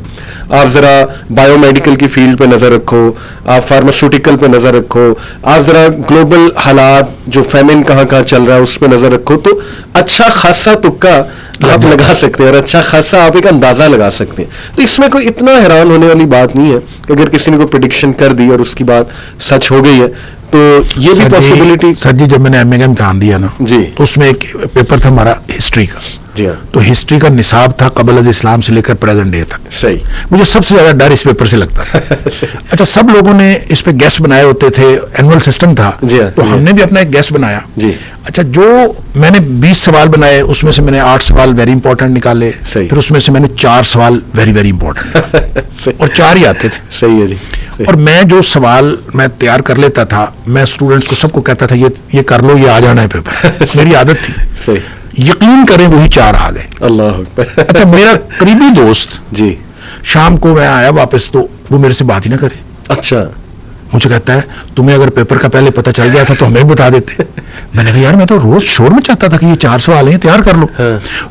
آپ ذرا بایو میڈیکل کی فیلڈ پہ نظر رکھو, آپ فارماسیوٹیکل پہ نظر رکھو, آپ ذرا گلوبل حالات جو فیمن کہاں کہاں چل رہا ہے اس پہ نظر رکھو, تو اچھا خاصا تکا آپ لگا سکتے ہیں اور اچھا خاصا آپ ایک اندازہ لگا سکتے ہیں. تو اس میں کوئی اتنا حیران ہونے والی بات نہیں ہے کہ اگر کسی نے کوئی پریڈکشن کر دی اور اس کی بات سچ ہو گئی ہے, تو یہ بھی پاسبلٹی. سر جی جب میں نے ایم اے کا امتحان دیا نا, جی, تو اس میں ایک پیپر تھا ہمارا ہسٹری کا, جی, تو ہسٹری کا نصاب تھا قبل از اسلام سے لے کر پریزنٹ ڈے تک. صحیح. مجھے سب سے زیادہ ڈر اس پیپر سے لگتا ہے. اچھا سب لوگوں نے اس پہ گیس بنائے ہوتے تھے, اینول سسٹم تھا, تو ہم نے بھی اپنا ایک گیس بنایا. جی. اچھا جو میں نے 20 سوال بنائے اس میں سے میں نے 8 سوال ویری امپورٹنٹ نکالے, پھر اس میں سے میں نے 4 سوال ویری ویری امپورٹنٹ, اور 4 ہی آتے تھے. صحیح ہے جی. اور میں جو سوال میں تیار کر لیتا تھا, میں اسٹوڈنٹس کو سب کو کہتا تھا یہ کر لو, یہ آ جانا ہے پیپر. میری عادت تھی. صحیح. یقین کریں وہی 4 آ گئے. اللہ اکبر. اچھا میرا قریبی دوست, جی, شام کو میں آیا واپس تو وہ میرے سے بات ہی نہ کرے. اچھا. مجھے کہتا ہے تمہیں اگر پیپر کا پہلے پتہ چل گیا تھا تو ہمیں بتا دیتے. میں نے کہا یار میں تو روز شور میں چاہتا تھا کہ یہ 4 سوال ہیں تیار کر لو.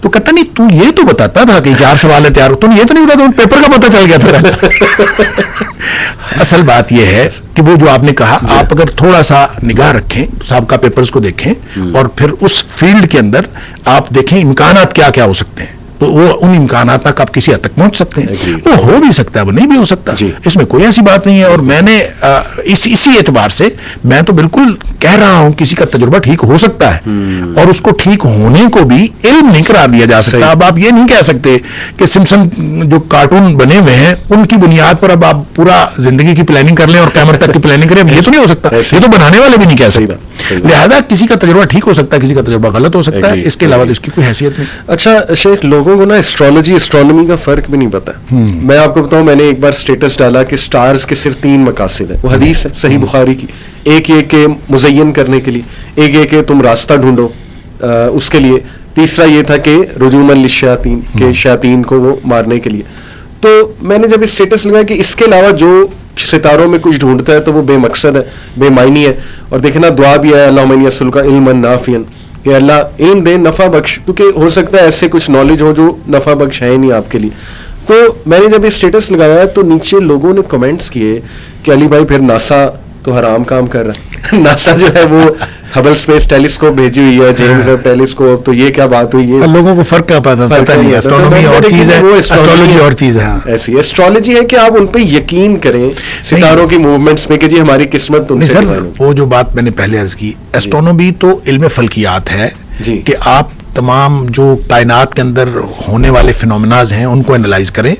تو کہتا نہیں تو یہ تو بتاتا تھا کہ 4 سوال ہیں تیار, تم یہ تو نہیں بتاتا, پیپر کا پتہ چل گیا تھا. اصل بات یہ ہے کہ وہ جو آپ نے کہا, آپ اگر تھوڑا سا نگاہ رکھیں, سابقہ پیپرز کو دیکھیں, اور پھر اس فیلڈ کے اندر آپ دیکھیں امکانات کیا کیا ہو سکتے ہیں, تو وہ ان امکانات تک آپ کسی حد تک پہنچ سکتے ہیں. وہ ہو بھی سکتا ہے, وہ نہیں بھی ہو سکتا, اس میں کوئی ایسی بات نہیں ہے. اور میں نے اسی اعتبار سے میں تو بالکل کہہ رہا ہوں کسی کا تجربہ ٹھیک ہو سکتا ہے, اور اس کو ٹھیک ہونے کو بھی علم نہیں قرار دیا جا سکتا. اب آپ یہ نہیں کہہ سکتے کہ سمپسن جو کارٹون بنے ہوئے ہیں ان کی بنیاد پر اب آپ پورا زندگی کی پلاننگ کر لیں اور قیامت تک کی پلاننگ کریں, یہ تو نہیں ہو سکتا, یہ تو بنانے والے بھی نہیں کہہ سکتے. لہٰذا کسی کا تجربہ ٹھیک ہو سکتا ہے, کسی کا تجربہ غلط ہو سکتا ہے, اس کے علاوہ اس کی کوئی حیثیت نہیں. اچھا شیخ, لوگوں لوگوں کو نا اسٹرانومی کا فرق بھی نہیں پتا. میں آپ کو بتاؤں, میں نے ایک بار اسٹیٹس ڈالا کہ سٹارز کے صرف 3 مقاصد ہیں. وہ حدیث ہے صحیح بخاری کی. ایک یہ کہ مزین کرنے کے لیے, ایک یہ کہ تم راستہ ڈھونڈو اس کے لیے, تیسرا یہ تھا کہ رجوماً للشیاطین, کہ شیاطین کو وہ مارنے کے لیے. تو میں نے جب اسٹیٹس لگایا کہ اس کے علاوہ جو ستاروں میں کچھ ڈھونڈتا ہے تو وہ بے مقصد ہے, بے معنی ہے. اور دیکھنا دعا بھی ہے اللہم انی اسألک علما نافعا, کہ اللہ علم دے نفع بخش, کیونکہ ہو سکتا ہے ایسے کچھ نالج ہو جو نفع بخش ہے ہی نہیں آپ کے لیے. تو میں نے جب یہ اسٹیٹس لگایا تو نیچے لوگوں نے کمنٹس کیے کہ علی بھائی پھر ناسا تو حرام کام کر رہا ہے. ناسا جو ہے وہ ہبل اسپیس ٹیلیسکوپ بھیجی ہوئی ہے, جیمز ویب ٹیلیسکوپ, تو یہ کیا بات ہوئی ہے؟ لوگوں کو فرق کیا پتا نہیں ہے, اسٹرانومی اور چیز ہے, اسٹرالوجی اور چیز ہے. ایسی اسٹرالوجی ہے کہ آپ ان پہ یقین کریں ستاروں کی موومنٹس میں کہ جی ہماری قسمت تم سے. وہ جو بات میں نے پہلے عرض کی, اسٹرانومی تو علم فلکیات ہے کہ آپ تمام جو کائنات کے اندر ہونے والے فینومیناز ہیں ان کو انالائز کریں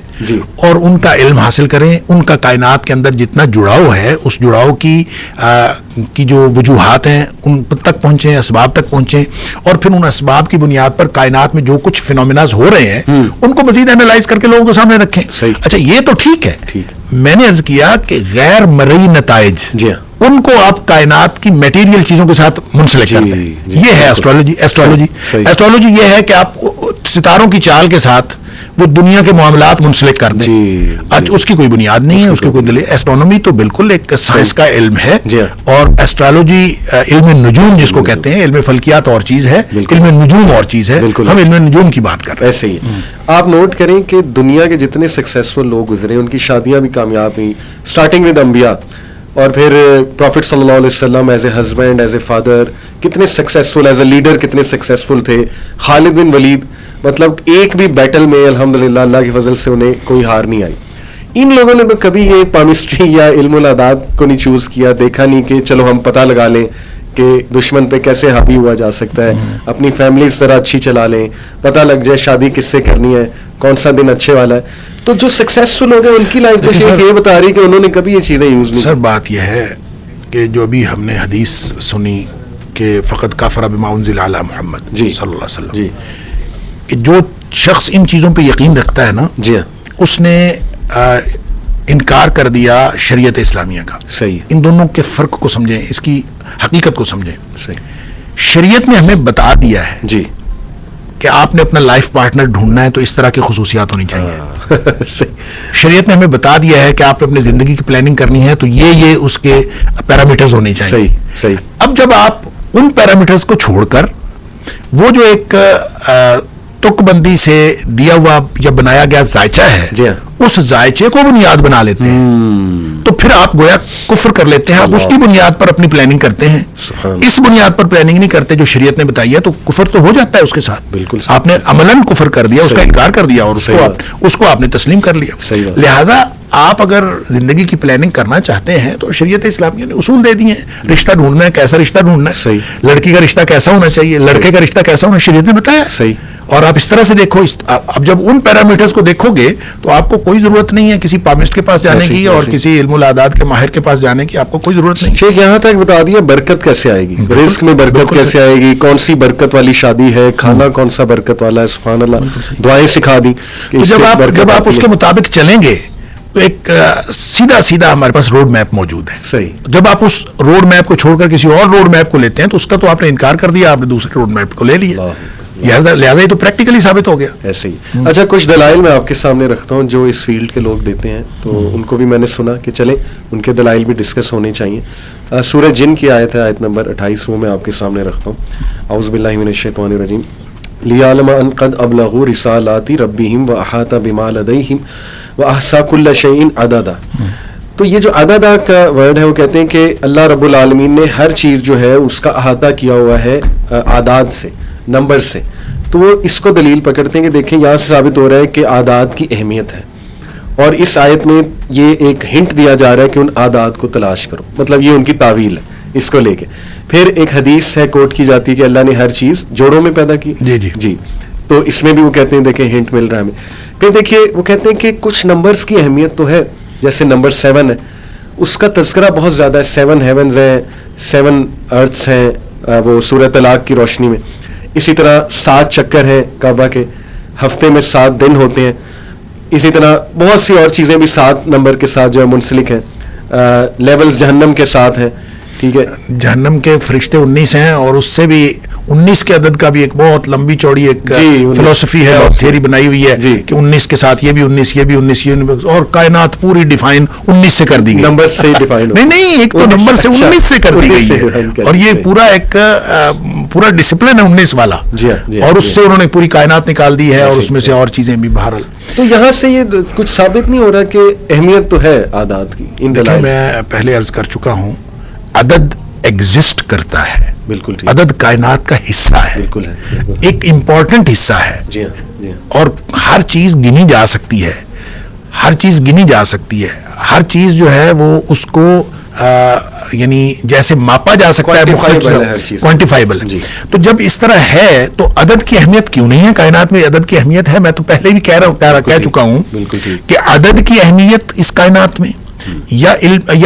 اور ان کا علم حاصل کریں. ان کا کائنات کے اندر جتنا جڑاؤ ہے اس جڑاؤ کی جو وجوہات ہیں ان تک پہنچیں, اسباب تک پہنچیں, اور پھر ان اسباب کی بنیاد پر کائنات میں جو کچھ فینومیناز ہو رہے ہیں ان کو مزید انالائز کر کے لوگوں کے سامنے رکھیں. اچھا یہ تو ٹھیک ہے. میں نے عرض کیا کہ غیر مرئی نتائج ان کو آپ کائنات کی میٹیریل چیزوں کے ساتھ منسلک کرتے ہیں. یہ ہے ایسٹرالوجی یہ ہے کہ آپ ستاروں کی چال کے ساتھ وہ دنیا کے معاملات منسلک کر دیں. اس کی کوئی بنیاد نہیں ہے, اس کی کوئی دلیل. ایسٹرانومی تو بالکل ایک سائنس کا علم ہے, اور ایسٹرالوجی علم نجوم جس کو کہتے ہیں, علم فلکیات اور چیز ہے, علم نجوم اور چیز ہے. ہم علم نجوم کی بات کر رہے ہیں. ایسے ہی آپ نوٹ کریں کہ دنیا کے جتنے سکسیسفل لوگ گزرے ان کی شادیاں بھی کامیاب ہوئی, اسٹارٹنگ ود انبیاء, اور پھر پروفٹ صلی اللہ علیہ وسلم as a husband, as a father کتنے سکسیسفل, ایز اے لیڈر کتنے سکسیسفل تھے. خالد بن ولید, مطلب ایک بھی بیٹل میں الحمدللہ اللہ کی فضل سے انہیں کوئی ہار نہیں آئی. ان لوگوں نے تو کبھی یہ پامسٹری یا علم الاعداد کو نہیں چوز کیا, دیکھا نہیں کہ چلو ہم پتہ لگا لیں کہ دشمن پہ کیسے حاوی ہوا جا سکتا ہے, اپنی فیملی اس طرح اچھی چلا لیں, پتہ لگ جائے شادی کس سے کرنی ہے, کون سا دن اچھے والا ہے. تو جو سکسیسفل ہو گئے ان کی لائف یہ بتا رہی کہ انہوں نے کبھی یہ چیزیں یوز نہیں. سر بات یہ ہے کہ جو ابھی ہم نے حدیث سنی کہ فقط کافر بما انزل علی محمد صلی اللہ علیہ وسلم, کہ جو شخص ان چیزوں پہ یقین رکھتا ہے نا, اس نے انکار کر دیا شریعت اسلامیہ کا. صحیح. ان دونوں کے فرق کو سمجھیں, اس کی حقیقت کو سمجھیں. شریعت نے ہمیں بتا دیا ہے کہ آپ نے اپنا لائف پارٹنر ڈھونڈنا ہے تو اس طرح کی خصوصیات ہونی چاہیے. شریعت نے ہمیں بتا دیا ہے کہ آپ نے اپنی زندگی کی پلاننگ کرنی ہے تو یہ اس کے پیرامیٹرز ہونے چاہیے. صحیح. اب جب آپ ان پیرامیٹرز کو چھوڑ کر وہ جو ایک تک بندی سے دیا ہوا یا بنایا گیا ذائچہ ہے, اس ذائچے کو بنیاد بنا لیتے ہیں, تو پھر آپ گویا کفر کر لیتے ہیں. آپ اس کی بنیاد پر اپنی پلاننگ کرتے ہیں, اس بنیاد پر پلاننگ نہیں کرتے جو شریعت نے بتائی ہے, تو کفر تو ہو جاتا ہے اس کے ساتھ. بالکل آپ نے عملاً کفر کر دیا, اس کا انکار کر دیا, اور اس کو آپ نے تسلیم کر لیا. لہذا آپ اگر زندگی کی پلاننگ کرنا چاہتے ہیں تو شریعت اسلامیہ نے اصول دے دیے ہیں. رشتہ ڈھونڈنا ہے, کیسا رشتہ ڈھونڈنا ہے, لڑکی کا رشتہ کیسا ہونا چاہیے, لڑکے کا رشتہ کیسا ہونا, شریعت نے بتایا. اور آپ اس طرح سے دیکھو. اب جب ان پیرامیٹرز کو دیکھو گے تو آپ کو کوئی ضرورت نہیں ہے کسی پامسٹ کے پاس جانے کی اور کسی علم الاعداد کے ماہر کے پاس جانے کی, آپ کو کوئی ضرورت نہیں. شیخ یہاں تک بتا دیا برکت کیسے آئے گی, رزق میں برکت کیسے آئے گی, کون سی برکت والی شادی ہے, کھانا کون سا برکت والا ہے. سبحان اللہ, دعائیں سکھا دی. جب آپ اس کے مطابق چلیں گے تو ایک سیدھا ہمارے پاس روڈ میپ موجود ہے. صحیح. جب آپ اس روڈ میپ کو چھوڑ کر کسی اور روڈ میپ کو لیتے ہیں تو اس کا تو آپ نے انکار کر دیا, آپ نے دوسرے روڈ میپ کو لے لیا. لہٰذا یہ تو پریکٹیکلی ثابت ہو گیا. ایسے ہی. اچھا, کچھ دلائل میں آپ کے سامنے رکھتا ہوں جو اس فیلڈ کے لوگ دیتے ہیں, تو ان کو بھی میں نے سنا کہ چلیں ان کے دلائل بھی ڈسکس ہونے چاہیے. سورہ جن کی آیت ہے, آیت نمبر 28, وہ میں آپ کے سامنے رکھتا ہوں. اعوذ باللہ من الشیطان الرجیم. لیعلم ان قد ابلغوا رسالات ربهم واحاط بما لديهم واحصى كل شيء عددا. تو یہ جو عددا کا ورڈ ہے وہ کہتے ہیں کہ اللہ رب العالمین نے ہر چیز جو ہے اس کا احاطہ کیا ہوا ہے اعداد سے, نمبر سے. تو وہ اس کو دلیل پکڑتے ہیں کہ دیکھیں یہاں سے ثابت ہو رہا ہے کہ اعداد کی اہمیت ہے, اور اس آیت میں یہ ایک ہنٹ دیا جا رہا ہے کہ ان اعداد کو تلاش کرو. مطلب یہ ان کی تعویل ہے اس کو لے کے. پھر ایک حدیث ہے کوٹ کی جاتی ہے کہ اللہ نے ہر چیز جوڑوں میں پیدا کی. جی. تو اس میں بھی وہ کہتے ہیں دیکھیں ہنٹ مل رہا ہے ہمیں. پھر دیکھیے وہ کہتے ہیں کہ کچھ نمبرز کی اہمیت تو ہے, جیسے نمبر 7 ہے, اس کا تذکرہ بہت زیادہ ہے. 7 ہیونز ہیں, 7 ارتھس ہیں وہ سورہ طلاق کی روشنی میں. اسی طرح 7 چکر ہیں کعبہ کے, ہفتے میں 7 دن ہوتے ہیں. اسی طرح بہت سی اور چیزیں بھی 7 نمبر کے ساتھ جو ہے منسلک ہیں. لیولز جہنم کے ساتھ ہیں. ٹھیک ہے, جہنم کے فرشتے 19 ہیں, اور اس سے بھی 19 کے عدد کا بھی ایک بہت لمبی چوڑی ایک فلسفی ہے اور تھیوری بنائی ہوئی ہے کہ 19 کے ساتھ یہ بھی 19, یہ بھی 19, یہ 19, اور کائنات پوری ڈیفائن 19 سے کر دی گئی. نمبر سے ڈیفائن نہیں, ایک تو نمبر سے 19 سے کر دی گئی ہے, اور یہ پورا ایک پورا ڈسپلن ہے 19 والا, اور اس سے انہوں نے پوری کائنات نکال دی ہے, اور اس میں سے اور چیزیں بھی بہرحال. تو یہاں سے یہ کچھ ثابت نہیں ہو رہا کہ اہمیت تو ہے اعداد کی. میں پہلے عرض کر چکا ہوں, عدد ایگزسٹ کرتا ہے, بالکل, عدد کائنات کا حصہ ہے, بالکل ہے, ایک امپورٹنٹ حصہ ہے. جی ہاں, اور ہر چیز گنی جا سکتی ہے, ہر چیز گنی جا سکتی ہے, ہر چیز جو ہے وہ اس کو یعنی جیسے ماپا جا سکتا ہے, کوانٹیفائبل. تو جب اس طرح ہے تو عدد کی اہمیت کیوں نہیں ہے؟ کائنات میں عدد کی اہمیت ہے. میں تو پہلے بھی کہہ چکا ہوں کہ عدد کی اہمیت اس کائنات میں یا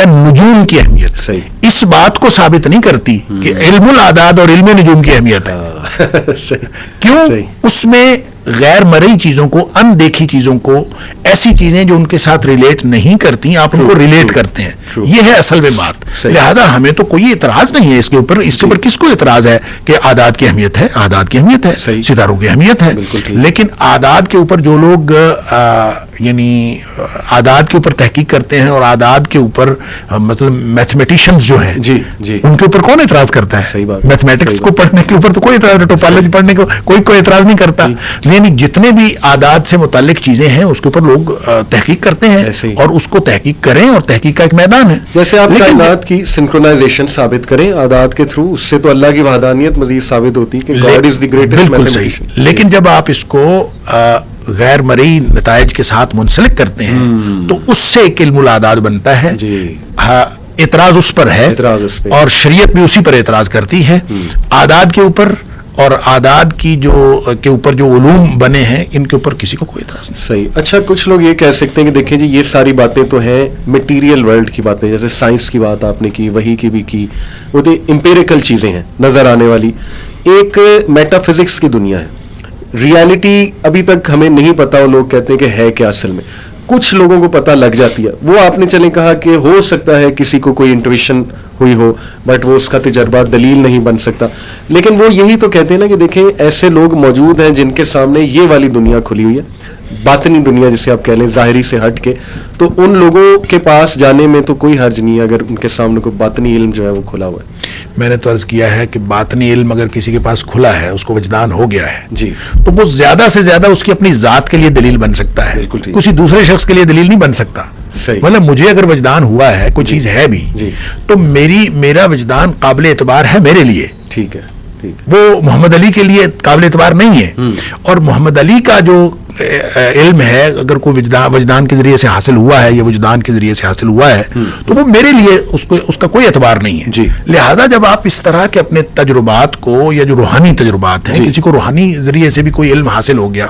نجوم کی اہمیت اس بات کو ثابت نہیں کرتی کہ علم الاعداد اور علم نجوم کی اہمیت ہے. کیوں؟ اس میں غیر مرئی چیزوں کو, اندیکھی چیزوں کو, ایسی چیزیں جو ان کے ساتھ ریلیٹ نہیں کرتی, آپ ان کو ریلیٹ کرتے ہیں. یہ ہے اصل میں بات. لہٰذا ہمیں تو کوئی اعتراض نہیں ہے اس کے اوپر. اس کے اوپر کس کو اعتراض ہے کہ اعداد کی اہمیت ہے؟ اعداد کی اہمیت ہے, ستاروں کی اہمیت ہے. لیکن اعداد کے اوپر جو لوگ یعنی اعداد کے اوپر تحقیق کرتے ہیں اور اعداد کے اوپر مطلب میتھمیٹیشینز جو ہیں ان کے اوپر کون اعتراض کرتا ہے؟ میتھمیٹکس کو پڑھنے کے اوپر تو کوئی اعتراض نہیں, ٹوپالوجی پڑھنے کو کوئی اعتراض نہیں کرتا. یعنی جتنے بھی اعداد سے متعلق چیزیں ہیں اس کے اوپر لوگ تحقیق کرتے ہیں, اور اس کو تحقیق کریں, اور تحقیق کا ایک میدان ہے. جیسے آپ کائنات کی سنکرونائزیشن ثابت کریں اعداد کے تھرو, اس سے تو اللہ کی وحدانیت مزید ثابت ہوتی ہے کہ گاڈ از دی گریٹسٹ. بالکل صحیح. لیکن جب آپ اس کو غیر مرئی نتائج کے ساتھ منسلک کرتے ہیں تو اس سے ایک علم الاعداد بنتا ہے. اعتراض اس پر ہے, اور شریعت بھی اسی پر اعتراض کرتی ہے. اعداد کے اوپر اور اعداد کی کے اوپر جو علوم بنے ہیں ان کے اوپر کسی کو کوئی اعتراض نہیں. صحیح. اچھا, کچھ لوگ یہ کہہ سکتے ہیں کہ دیکھیں جی یہ ساری باتیں تو ہیں میٹیریل ورلڈ کی باتیں, جیسے سائنس کی بات آپ نے کی, وہی کی بھی کی, وہ تو امپیریکل چیزیں ہیں نظر آنے والی. ایک میٹا فزکس کی دنیا ہے, ریالٹی ابھی تک ہمیں نہیں پتا. وہ لوگ کہتے ہیں کہ ہے کیا اصل میں, کچھ لوگوں کو پتہ لگ جاتی ہے. وہ آپ نے چلیں کہا کہ ہو سکتا ہے کسی کو کوئی انٹویشن ہوئی ہو, بٹ وہ اس کا تجربہ دلیل نہیں بن سکتا. لیکن وہ یہی تو کہتے ہیں نا کہ دیکھیں ایسے لوگ موجود ہیں جن کے سامنے یہ والی دنیا کھلی ہوئی ہے, باطنی دنیا جسے آپ کہہ لیں, ظاہری سے ہٹ کے. تو ان لوگوں کے پاس جانے میں تو کوئی حرج نہیں ہے اگر ان کے سامنے کوئی باطنی علم جو ہے وہ کھلا ہوا ہے. میں نے تو عرض کیا ہے کہ باطنی علم اگر کسی کے پاس کھلا ہے, اس کو وجدان ہو گیا ہے, جی, تو وہ زیادہ سے زیادہ اس کی اپنی ذات کے لیے دلیل بن سکتا ہے, کسی دوسرے شخص کے لیے دلیل نہیں بن سکتا. مطلب مجھے اگر وجدان ہوا ہے, کوئی چیز ہے بھی, تو میرا وجدان قابل اعتبار ہے میرے لیے. ٹھیک ہے, وہ محمد علی کے لیے قابل اعتبار نہیں ہے. اور محمد علی کا جو علم ہے اگر کوئی وجدان کے ذریعے سے حاصل ہوا ہے یا وجدان کے ذریعے سے حاصل ہوا ہے تو وہ میرے لیے اس کا کوئی اعتبار نہیں ہے. لہٰذا جب آپ اس طرح کے اپنے تجربات کو, یا جو روحانی تجربات ہیں, کسی کو روحانی ذریعے سے بھی کوئی علم حاصل ہو گیا,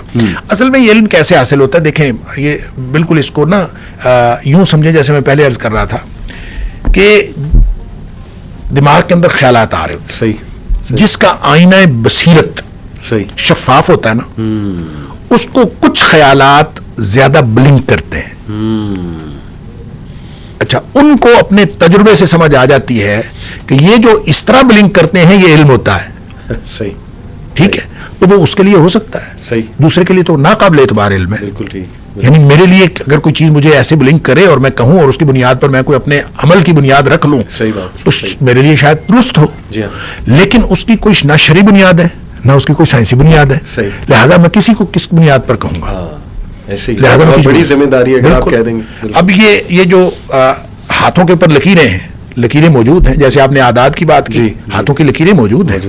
اصل میں یہ علم کیسے حاصل ہوتا ہے؟ دیکھیں, یہ بالکل اس کو نا یوں سمجھیں جیسے میں پہلے عرض کر رہا تھا کہ دماغ کے اندر خیالات آ رہے ہوتے, صحیح, جس کا آئینہ بصیرت صحیح شفاف ہوتا ہے نا, اس کو کچھ خیالات زیادہ بلنک کرتے ہیں. اچھا, ان کو اپنے تجربے سے سمجھ آ جاتی ہے کہ یہ جو اس طرح بلنک کرتے ہیں یہ علم ہوتا ہے. صحیح, ٹھیک ہے, تو وہ اس کے لیے ہو سکتا ہے, صحیح, دوسرے کے لیے تو ناقابل اعتبار علم ہے. بالکل ٹھیک. یعنی میرے لیے اگر کوئی چیز مجھے ایسے بلنک کرے اور میں کہوں اور اس کی بنیاد پر میں کوئی اپنے عمل کی بنیاد رکھ لوں, صحیح بات, تو میرے لیے شاید درست ہو. لیکن اس کی کوئی نہ شرعی بنیاد ہے نہ اس کی کوئی سائنسی بنیاد ہے, لہٰذا میں کسی کو کس بنیاد پر کہوں گا. لہٰذا بڑی ذمہ داری ہے اگر آپ کہہ دیں گے. اب یہ جو ہاتھوں کے اوپر لکیریں ہیں, لکیریں موجود ہیں, جیسے آپ نے اعداد کی بات کی, ہاتھوں کی لکیریں موجود ہیں.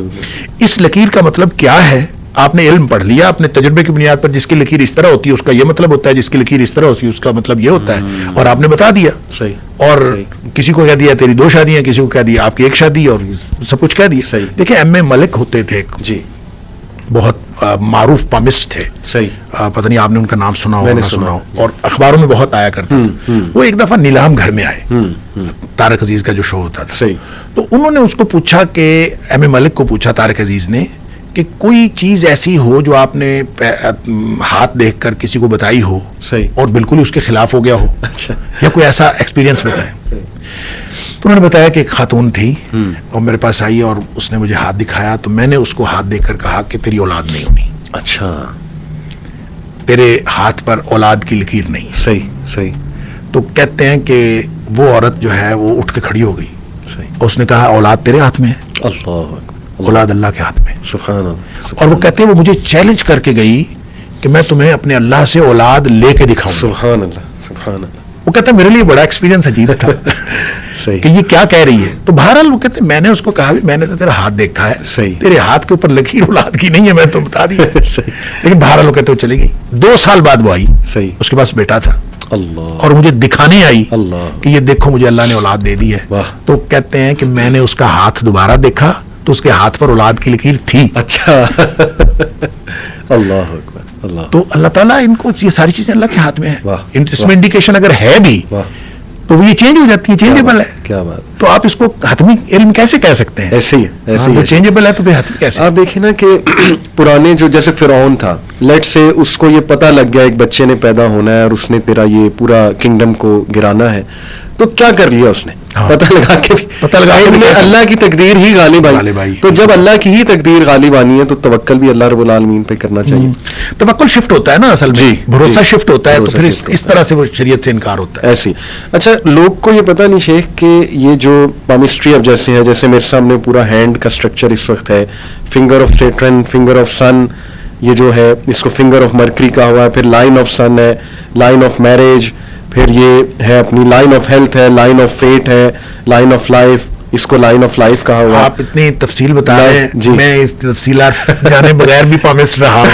اس لکیر کا مطلب کیا ہے؟ آپ نے علم پڑھ لیا, اپنے تجربے کی بنیاد پر جس کی لکیر اس طرح ہوتی ہے اس کا یہ مطلب ہوتا ہے, جس کی لکیر اس طرح ہوتی ہے اس کا مطلب یہ ہوتا ہے, اور آپ نے بتا دیا. اور کسی کو کہہ دیا تیری 2 شادیاں, کسی کو کہہ دیا آپ کی 1 شادی, اور سب کچھ کہہ دیا. دیکھیں ایم اے ملک ہوتے تھے, بہت معروف پامسٹ تھے, پتہ نہیں آپ نے ان کا نام سنا ہو نہ سنا ہو, اور اخباروں میں بہت آیا کرتے تھے. وہ ایک دفعہ نیلام گھر میں آئے, طارق عزیز کا جو شو ہوتا تھا, تو انہوں نے اس کو پوچھا کہ ایم اے ملک کو پوچھا طارق عزیز نے کہ کوئی چیز ایسی ہو جو آپ نے ہاتھ دیکھ کر کسی کو بتائی ہو اور بالکل ہی اس کے خلاف ہو گیا ہو, یا کوئی ایسا ایکسپیرینس بتائیں. تو انہوں نے بتایا کہ ایک خاتون تھی اور میرے پاس آئی اور اس نے مجھے ہاتھ دکھایا, تو میں نے اس کو ہاتھ دیکھ کر کہا کہ تیری اولاد نہیں ہونی. اچھا, تیرے ہاتھ پر اولاد کی لکیر نہیں. صحیح. تو کہتے ہیں کہ وہ عورت جو ہے وہ اٹھ کے کھڑی ہو گئی, اس نے کہا اولاد تیرے ہاتھ میں ہے, اولاد اللہ کے ہاتھ میں. سبحان اللہ. اور وہ کہتے ہیں وہ مجھے چیلنج کر کے گئی کہ میں تمہیں اپنے اللہ سے اولاد لے کے دکھاؤں. سبحان اللہ. وہ کہتے ہیں میرے لیے بڑا ایکسپیرینس عجیب تھا کہ یہ کیا کہہ رہی ہے. تو بہرحال وہ کہتے ہیں میں نے اس کو کہا میں نے تو تیرا ہاتھ دیکھا ہے, تیرے ہاتھ کے اوپر لکیر اولاد کی نہیں ہے, میں تو بتا دیا. لیکن بہرحال وہ کہتے وہ چلی گئی. 2 سال بعد وہ آئی, اس کے پاس بیٹا تھا, اور مجھے دکھانے آئی کہ یہ دیکھو مجھے اللہ نے اولاد دے دی ہے. تو کہتے ہیں کہ میں نے اس کا ہاتھ دوبارہ دیکھا تو اس کے ہاتھ پر اولاد کی لکیر تھی. اچھا. اللہ اکبر. تو اللہ تعالیٰ ان کو یہ ساری چیزیں اللہ کے ہاتھ میں ہے. اس میں انڈیکیشن اگر ہے بھی تو وہ یہ چینج ہو جاتی ہے, چینجیبل ہے. کیا بات. تو آپ اس کو حتمی علم کیسے کہہ سکتے ہیں؟ ایسے ہی چینجیبل ہے تو پھر حتمی کیسے؟ آپ دیکھیں نا کہ پرانے جو جیسے فرعون تھا, لیٹ سے اس کو یہ پتہ لگ گیا ایک بچے نے پیدا ہونا ہے اور اس نے تیرا یہ پورا کنگڈم کو گرانا ہے, تو کیا کر لیا اس نے؟ پتہ لگا کے اللہ کی تقدیر ہی غالب آئی. تو جب اللہ کی ہی تقدیر غالب آنی ہے تو توکل بھی اللہ رب العالمین پہ کرنا چاہیے. توکل شفٹ ہوتا ہے نا اصل میں, بھروسہ شفٹ ہوتا ہے, تو پھر اس طرح سے وہ شریعت سے انکار ہوتا ہے. ایسی. اچھا, لوگ کو یہ پتہ نہیں شیخ کہ یہ جو پامسٹری اب جیسے ہے, جیسے میرے سامنے پورا ہینڈ کا اسٹرکچر اس وقت ہے, finger of Saturn, finger of sun, یہ جو ہے اس کو فنگر آف مرکری کہا ہوا ہے, پھر لائن آف سن ہے, لائن آف میرج, پھر یہ ہے اپنی لائن آف ہیلتھ ہے, لائن آف فیٹ ہے, لائن آف لائف, اس کو لائن آف لائف کہا ہوا. آپ اتنی تفصیل بتا رہے ہیں, میں اس تفصیلات جانے بغیر بھی پامسٹ رہا ہوں.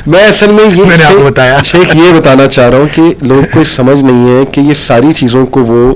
میں اصل میں نے آپ کو بتایا شیخ یہ بتانا چاہ رہا ہوں کہ لوگ کو سمجھ نہیں ہے کہ یہ ساری چیزوں کو وہ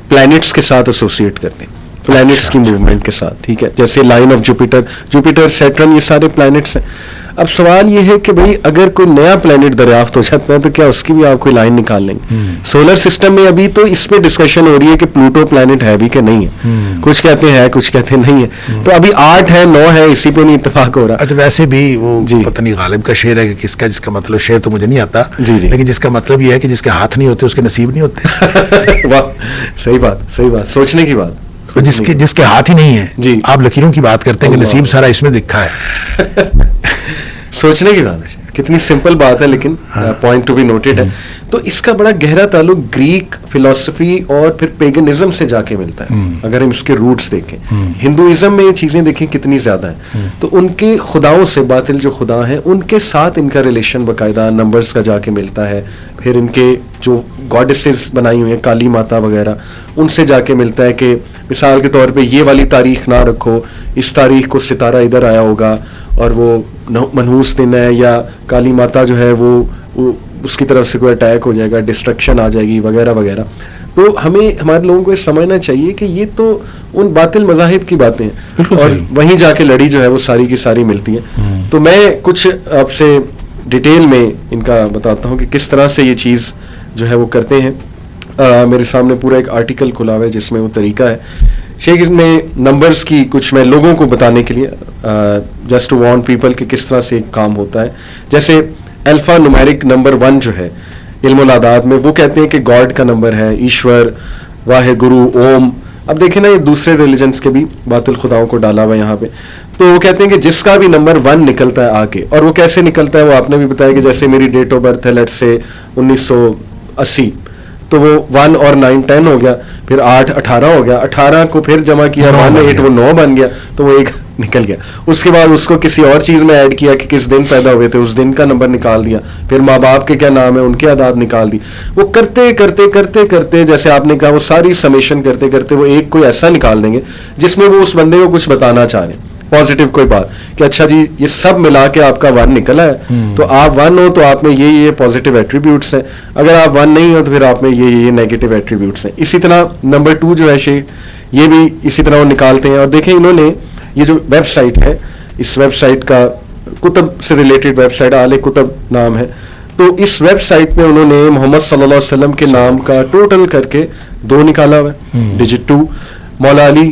پلانٹس کے ساتھ ایسوسیٹ کرتے ہیں, پلانٹس کی موومنٹ کے ساتھ. ٹھیک ہے, جیسے لائن آف جوپیٹر, سیٹرن, یہ سارے پلانٹس ہیں. اب سوال یہ ہے کہ بھئی اگر کوئی نیا پلانٹ دریافت ہو جاتا ہے تو کیا اس کی بھی آپ کوئی لائن نکال لیں گے؟ سولر سسٹم میں ابھی تو اس پہ ڈسکشن ہو رہی ہے کہ پلوٹو پلانٹ ہے بھی کہ نہیں ہے, کچھ کہتے ہیں کچھ کہتے نہیں ہے. تو ابھی 8 ہے 9 ہے, اسی پہ نہیں اتفاق ہو رہا. اچھا, ویسے بھی وہ پتہ نہیں غالب کا شعر ہے کہ کس کا, جس کا مطلب شعر تو مجھے نہیں آتا, لیکن جس کا مطلب یہ ہے کہ جس کے ہاتھ نہیں ہوتے اس کے نصیب نہیں ہوتے. واہ, صحیح بات, سوچنے کی بات. جس کے ہاتھ ہی نہیں ہے, آپ لکیروں کی بات کرتے ہیں کہ نصیب سارا اس میں دکھا ہے. سوچنے کی بات ہے, کتنی سمپل بات ہے لیکن پوائنٹ ٹو بی نوٹڈ ہے. تو اس کا بڑا گہرا تعلق گریک فلسفی اور پھر پیگنزم سے جا کے ملتا ہے. اگر ہم اس کے روٹس دیکھیں, ہندوازم میں یہ چیزیں دیکھیں کتنی زیادہ ہیں, تو ان کے خداؤں سے, باطل جو خدا ہیں ان کے ساتھ ان کا ریلیشن باقاعدہ نمبرز کا جا کے ملتا ہے. پھر ان کے جو گاڈسز بنائی ہوئی ہیں, کالی ماتا وغیرہ, ان سے جا کے ملتا ہے کہ مثال کے طور پہ یہ والی تاریخ نہ رکھو, اس تاریخ کو ستارہ ادھر آیا ہوگا اور وہ منحوس دن ہے, یا کالی ماتا جو ہے وہ اس کی طرف سے کوئی اٹیک ہو جائے گا, ڈسٹرکشن آ جائے گی وغیرہ وغیرہ. تو ہمیں ہمارے لوگوں کو یہ سمجھنا چاہیے کہ یہ تو ان باطل مذاہب کی باتیں ہیں, اور وہیں جا کے لڑی جو ہے وہ ساری کی ساری ملتی ہیں. تو میں کچھ آپ سے ڈیٹیل میں ان کا بتاتا ہوں کہ کس طرح سے یہ چیز جو ہے وہ کرتے ہیں. میرے سامنے پورا ایک آرٹیکل کھلا ہوا ہے جس میں وہ طریقہ ہے. شیخ اس میں نمبرز کی کچھ میں لوگوں کو بتانے کے لیے, جسٹ ٹو وارن پیپل کہ کس طرح سے ایک کام ہوتا ہے. جیسے الفا نومیرک نمبر 1 جو ہے علم الاعداد میں, وہ کہتے ہیں کہ گاڈ کا نمبر ہے, ایشور, واحد گرو, اوم. اب دیکھیں نا یہ دوسرے ریلیجنس کے بھی باطل خداؤں کو ڈالا ہوا ہے یہاں پہ. تو وہ کہتے ہیں کہ جس کا بھی نمبر 1 نکلتا ہے آگے, اور وہ کیسے نکلتا ہے وہ آپ نے بھی بتایا کہ جیسے میری ڈیٹ آف برتھ ہے لیٹ سے 1980, تو وہ 1 اور 9 10 ہو گیا, پھر 8 18 ہو گیا, 18 کو پھر جمع کیا 1 8 وہ 9 بن گیا, تو وہ 1 نکل گیا. اس کے بعد اس کو کسی اور چیز میں ایڈ کیا کہ کس دن پیدا ہوئے تھے, اس دن کا نمبر نکال دیا, پھر ماں باپ کے کیا نام ہے ان کے اعداد نکال دی. وہ کرتے کرتے کرتے کرتے جیسے آپ نے کہا وہ ساری سمیشن کرتے کرتے وہ ایک کوئی ایسا نکال دیں گے جس میں وہ اس بندے کو کچھ بتانا چاہ رہے ہیں, پازیٹیو کوئی بات کہ اچھا جی یہ سب ملا کے آپ کا 1 نکلا ہے, تو آپ 1 ہو تو آپ میں یہ پازیٹیو ایٹریبیوٹس ہیں, اگر آپ 1 نہیں ہو تو پھر آپ میں یہ نیگیٹو ایٹریبیوٹس ہیں. اسی طرح نمبر 2 جو ہے شیخ یہ بھی اسی طرح وہ نکالتے ہیں. اور دیکھیں انہوں نے یہ جو ویب سائٹ ہے, اس ویب سائٹ کا کتب سے ریلیٹڈ ویب سائٹ آل کتب نام ہے, تو اس ویب سائٹ پہ انہوں نے محمد صلی اللہ علیہ وسلم کے نام کا ٹوٹل کر کے 2 نکالا ہوا ہے, ڈیجٹ 2. مولا علی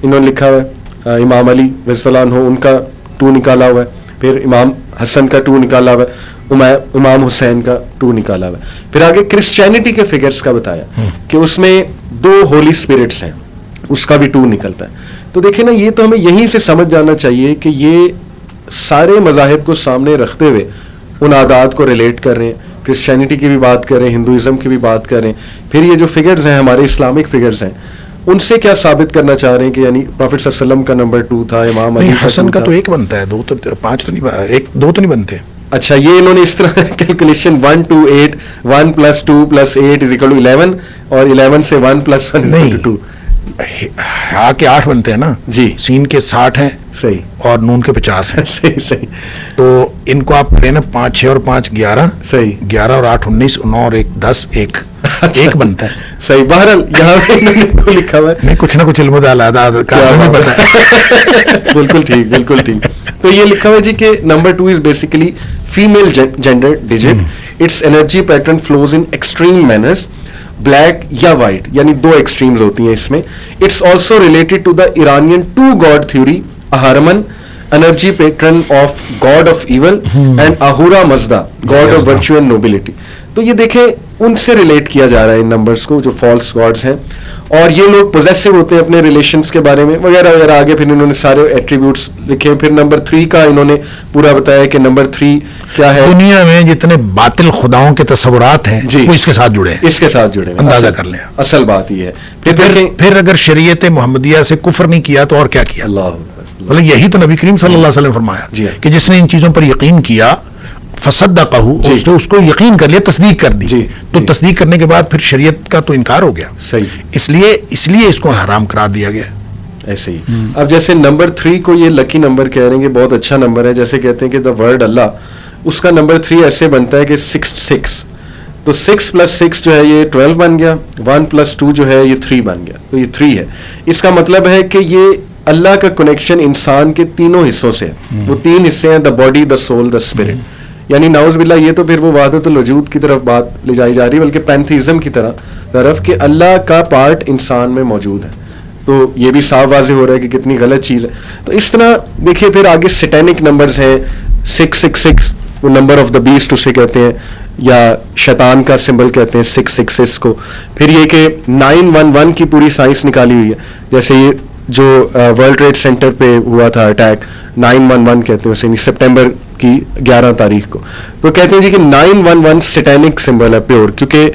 انہوں نے لکھا ہوا ہے, امام علی رضی اللہ عنہ ان کا 2 نکالا ہوا ہے, پھر امام حسن کا 2 نکالا ہوا ہے, امام حسین کا 2 نکالا ہوا ہے. پھر آگے کرسچینٹی کے فگرز کا بتایا کہ اس میں 2 ہولی اسپرٹس ہیں, اس کا بھی 2 نکلتا ہے. تو دیکھیں نا, یہ تو ہمیں یہیں سے سمجھ جانا چاہیے کہ یہ سارے مذاہب کو سامنے رکھتے ہوئے ان عادات کو ریلیٹ کر رہے ہیں. کرسچینٹی کی بھی بات کر رہے ہیں, ہندوازم کی بھی بات کر رہے ہیں. پھر یہ جو فگرز ہیں ہمارے اسلامک فگرز ہیں, ان سے کیا ثابت کرنا چاہ رہے ہیں کہ یعنی پروفٹ صلی اللہ علیہ وسلم کا نمبر 2 تھا, امام علی حسن کا تو 1 بنتا ہے, 2 تو 5 تو نہیں, 1 2 تو نہیں بنتے. اچھا, یہ انہوں نے اس طرح کیلکولیشن 1 2 8 1 + 2 + 8 = 11 اور 11 سے 1 + 1 = 2. ہاں کے 8 بنتے ہیں نا جی, سین کے 60 ہیں صحیح, اور نون کے 50 ہیں. صحیح. تو ان کو آپ کریں نا 5 6 اور 5 11, صحیح, 11 اور 8 19, 9 اور 1 10, 1 بنتا ہے. صحیح. بہرحال یہاں پہ لکھا ہوا ہے, نہیں کچھ نہ کچھ علم بالکل ٹھیک, بالکل ٹھیک. تو یہ لکھا ہوا ہے جی کہ number 2 is basically female gender digit. It's energy pattern flows in extreme manners, black یا وائٹ, یعنی 2 ایکسٹریمز ہوتی ہیں اس میں. It's also related to the Iranian 2 god theory, Ahriman energy pattern of god of evil and Ahura Mazda god of virtue and nobility. تو یہ دیکھیں ان سے ریلیٹ کیا جا رہا ہے ان نمبرز کو جو فالس گاڈز ہیں, اور یہ لوگ پوزیسو ہوتے ہیں اپنے ریلیشنز کے بارے میں وغیرہ وغیرہ. آگے پھر انہوں نے سارے ایٹریبیوٹس لکھے. پھر نمبر 3 کا انہوں نے پورا بتایا کہ نمبر 3 کیا ہے. دنیا میں جتنے باطل خداؤں کے تصورات ہیں وہ اس کے ساتھ جڑے ہیں, اس کے ساتھ جڑے ہیں, اندازہ کر لیں. اصل بات یہ ہے. پھر اگر شریعت محمدیہ سے کفر نہیں کیا تو اور کیا کیا؟ اللہ, یہی تو نبی کریم صلی اللہ علیہ وسلم نے فرمایا کہ جس نے ان چیزوں پر یقین کیا فصدقہ, اس کو یقین کر لیا, تصدیق کر دی. تو تصدیق کرنے کے بعد پھر شریعت کا تو انکار ہو گیا. صحیح. اس لیے اس کو حرام قرار دیا گیا. ایسے ہی. اب جیسے نمبر 3 کو یہ لکی نمبر کہہ رہے ہیں کہ بہت اچھا نمبر ہے, جیسے کہتے ہیں کہ دا ورڈ اللہ, اس کا نمبر 3 ایسے بنتا ہے کہ 6. تو 6 + 6 جو ہے یہ 12 بن گیا, 1 + 2 جو ہے یہ 3 بن گیا, تو یہ 3 ہے. اس کا مطلب ہے کہ یہ اللہ کا کنیکشن انسان کے 3 حصوں سے ہے. وہ 3 حصے ہیں, the body, the civil, the spirit. یعنی نعوذ باللہ یہ تو پھر وہ وحدت الوجود کی طرف بات لے جائی جا رہی ہے, بلکہ پینتھیزم کی طرف کہ اللہ کا پارٹ انسان میں موجود ہے. تو یہ بھی صاف واضح ہو رہا ہے کہ کتنی غلط چیز ہے. تو اس طرح دیکھیے پھر آگے سیٹینک نمبرز ہیں, 666 وہ نمبر آف دا بیسٹ اسے کہتے ہیں, یا شیطان کا سمبل کہتے ہیں 666 کو. پھر یہ کہ 911 کی پوری سائنس نکالی ہوئی ہے, جیسے یہ جو ورلڈ ٹریڈ سینٹر پہ ہوا تھا اٹیک, 911 کہتے ہیں اسے, سپٹمبر کی 11 تاریخ کو. تو کہتے ہیں جی کہ 911 سیٹینک سمبل ہے پیور, کیونکہ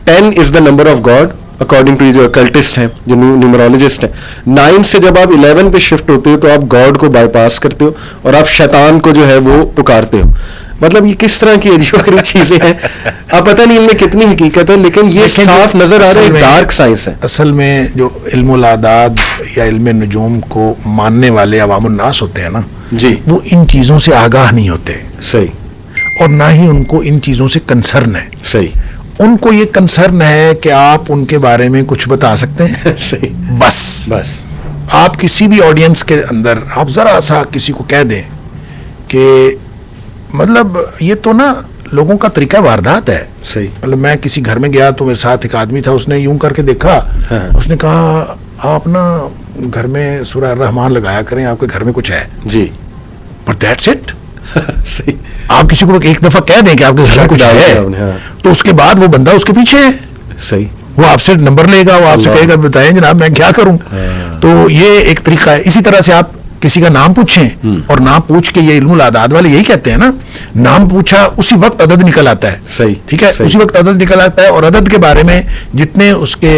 10 is the number of god according to جو اکلٹسٹ ہیں, جو نیومرولوجسٹ ہیں. 9 سے جب آپ 11 پہ شفٹ ہوتے ہو تو آپ گاڈ کو بائی پاس کرتے ہو اور آپ شیطان کو جو ہے وہ پکارتے ہو. مطلب یہ کس طرح کی عجیب و غریب چیزیں ہیں, آپ پتہ نہیں ان میں کتنی حقیقت ہے, لیکن یہ صاف نظر آ رہا ہے ڈارک سائنس ہے. اصل میں جو علم الاعداد یا علم نجوم کو ماننے والے عوام الناس ہوتے ہیں نا جی, وہ ان چیزوں سے آگاہ نہیں ہوتے. صحیح. اور نہ ہی ان کو ان چیزوں سے کنسرن ہے. صحیح. ان کو یہ کنسرن ہے کہ آپ ان کے بارے میں کچھ بتا سکتے ہیں. صحیح. بس آپ کسی بھی آڈینس کے اندر آپ ذرا سا کسی کو کہہ دیں کہ مطلب یہ تو نا لوگوں کا طریقہ واردات ہے. صحیح. مطلب میں کسی گھر میں گیا تو میرے ساتھ ایک آدمی تھا, اس نے یوں کر کے دیکھا, اس نے کہا آپ نا گھر میں سورہ الرحمن لگایا کریں, آپ کے گھر میں کچھ ہے. جی. But that's it. صحیح. آپ کسی کو ایک دفعہ کہہ دیں کہ آپ کے گھر میں کچھ ہے, تو اس کے بعد وہ بندہ اس کے پیچھے ہے. صحیح. وہ آپ سے نمبر لے گا, وہ آپ سے کہے گا بتائیں جناب میں کیا کروں. تو یہ ایک طریقہ ہے. اسی طرح سے آپ کسی کا نام پوچھیں, اور نام پوچھ کے یہ علم الاعداد والے یہی کہتے ہیں نا, نام پوچھا اسی وقت عدد نکل آتا ہے. صحیح. ٹھیک ہے, اسی وقت عدد نکل آتا ہے. اور عدد کے بارے میں جتنے اس کے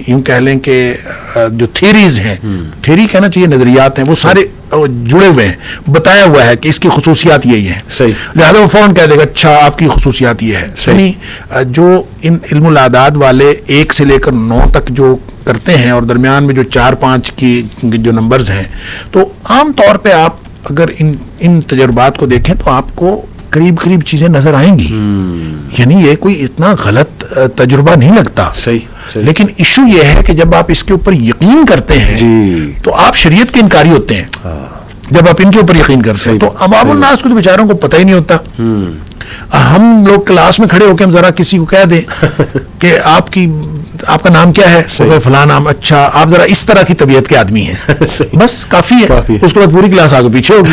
یوں کہہ لیں کہ جو تھیریز ہیں, تھیری کہنا چاہیے نظریات ہیں, وہ سارے جڑے ہوئے ہیں, بتایا ہوا ہے کہ اس کی خصوصیات یہی ہیں. صحیح. لہٰذا وہ فوراً کہہ دے گا اچھا آپ کی خصوصیات یہ ہے. یعنی جو ان علم الاعداد والے 1 سے لے کر 9 تک جو کرتے ہیں, اور درمیان میں جو 4-5 کی جو نمبرز ہیں, تو عام طور پہ آپ اگر ان تجربات کو دیکھیں تو آپ کو قریب چیزیں نظر آئیں گی. یعنی یہ کوئی اتنا غلط تجربہ نہیں لگتا. صحیح. لیکن ایشو یہ ہے کہ جب آپ اس کے اوپر یقین کرتے ہیں تو آپ شریعت کے انکاری ہوتے ہیں. جب آپ ان کے اوپر یقین کرتے ہیں تو عوام الناس کو تو بیچاروں کو پتہ ہی نہیں ہوتا. ہم لوگ کلاس میں کھڑے ہو کے ہم ذرا کسی کو کہہ دیں کہ آپ کا نام کیا ہے؟ فلاں نام. اچھا آپ ذرا اس طرح کی طبیعت کے آدمی ہیں, بس کافی ہے. اس کے بعد پوری کلاس آگے پیچھے ہوگی,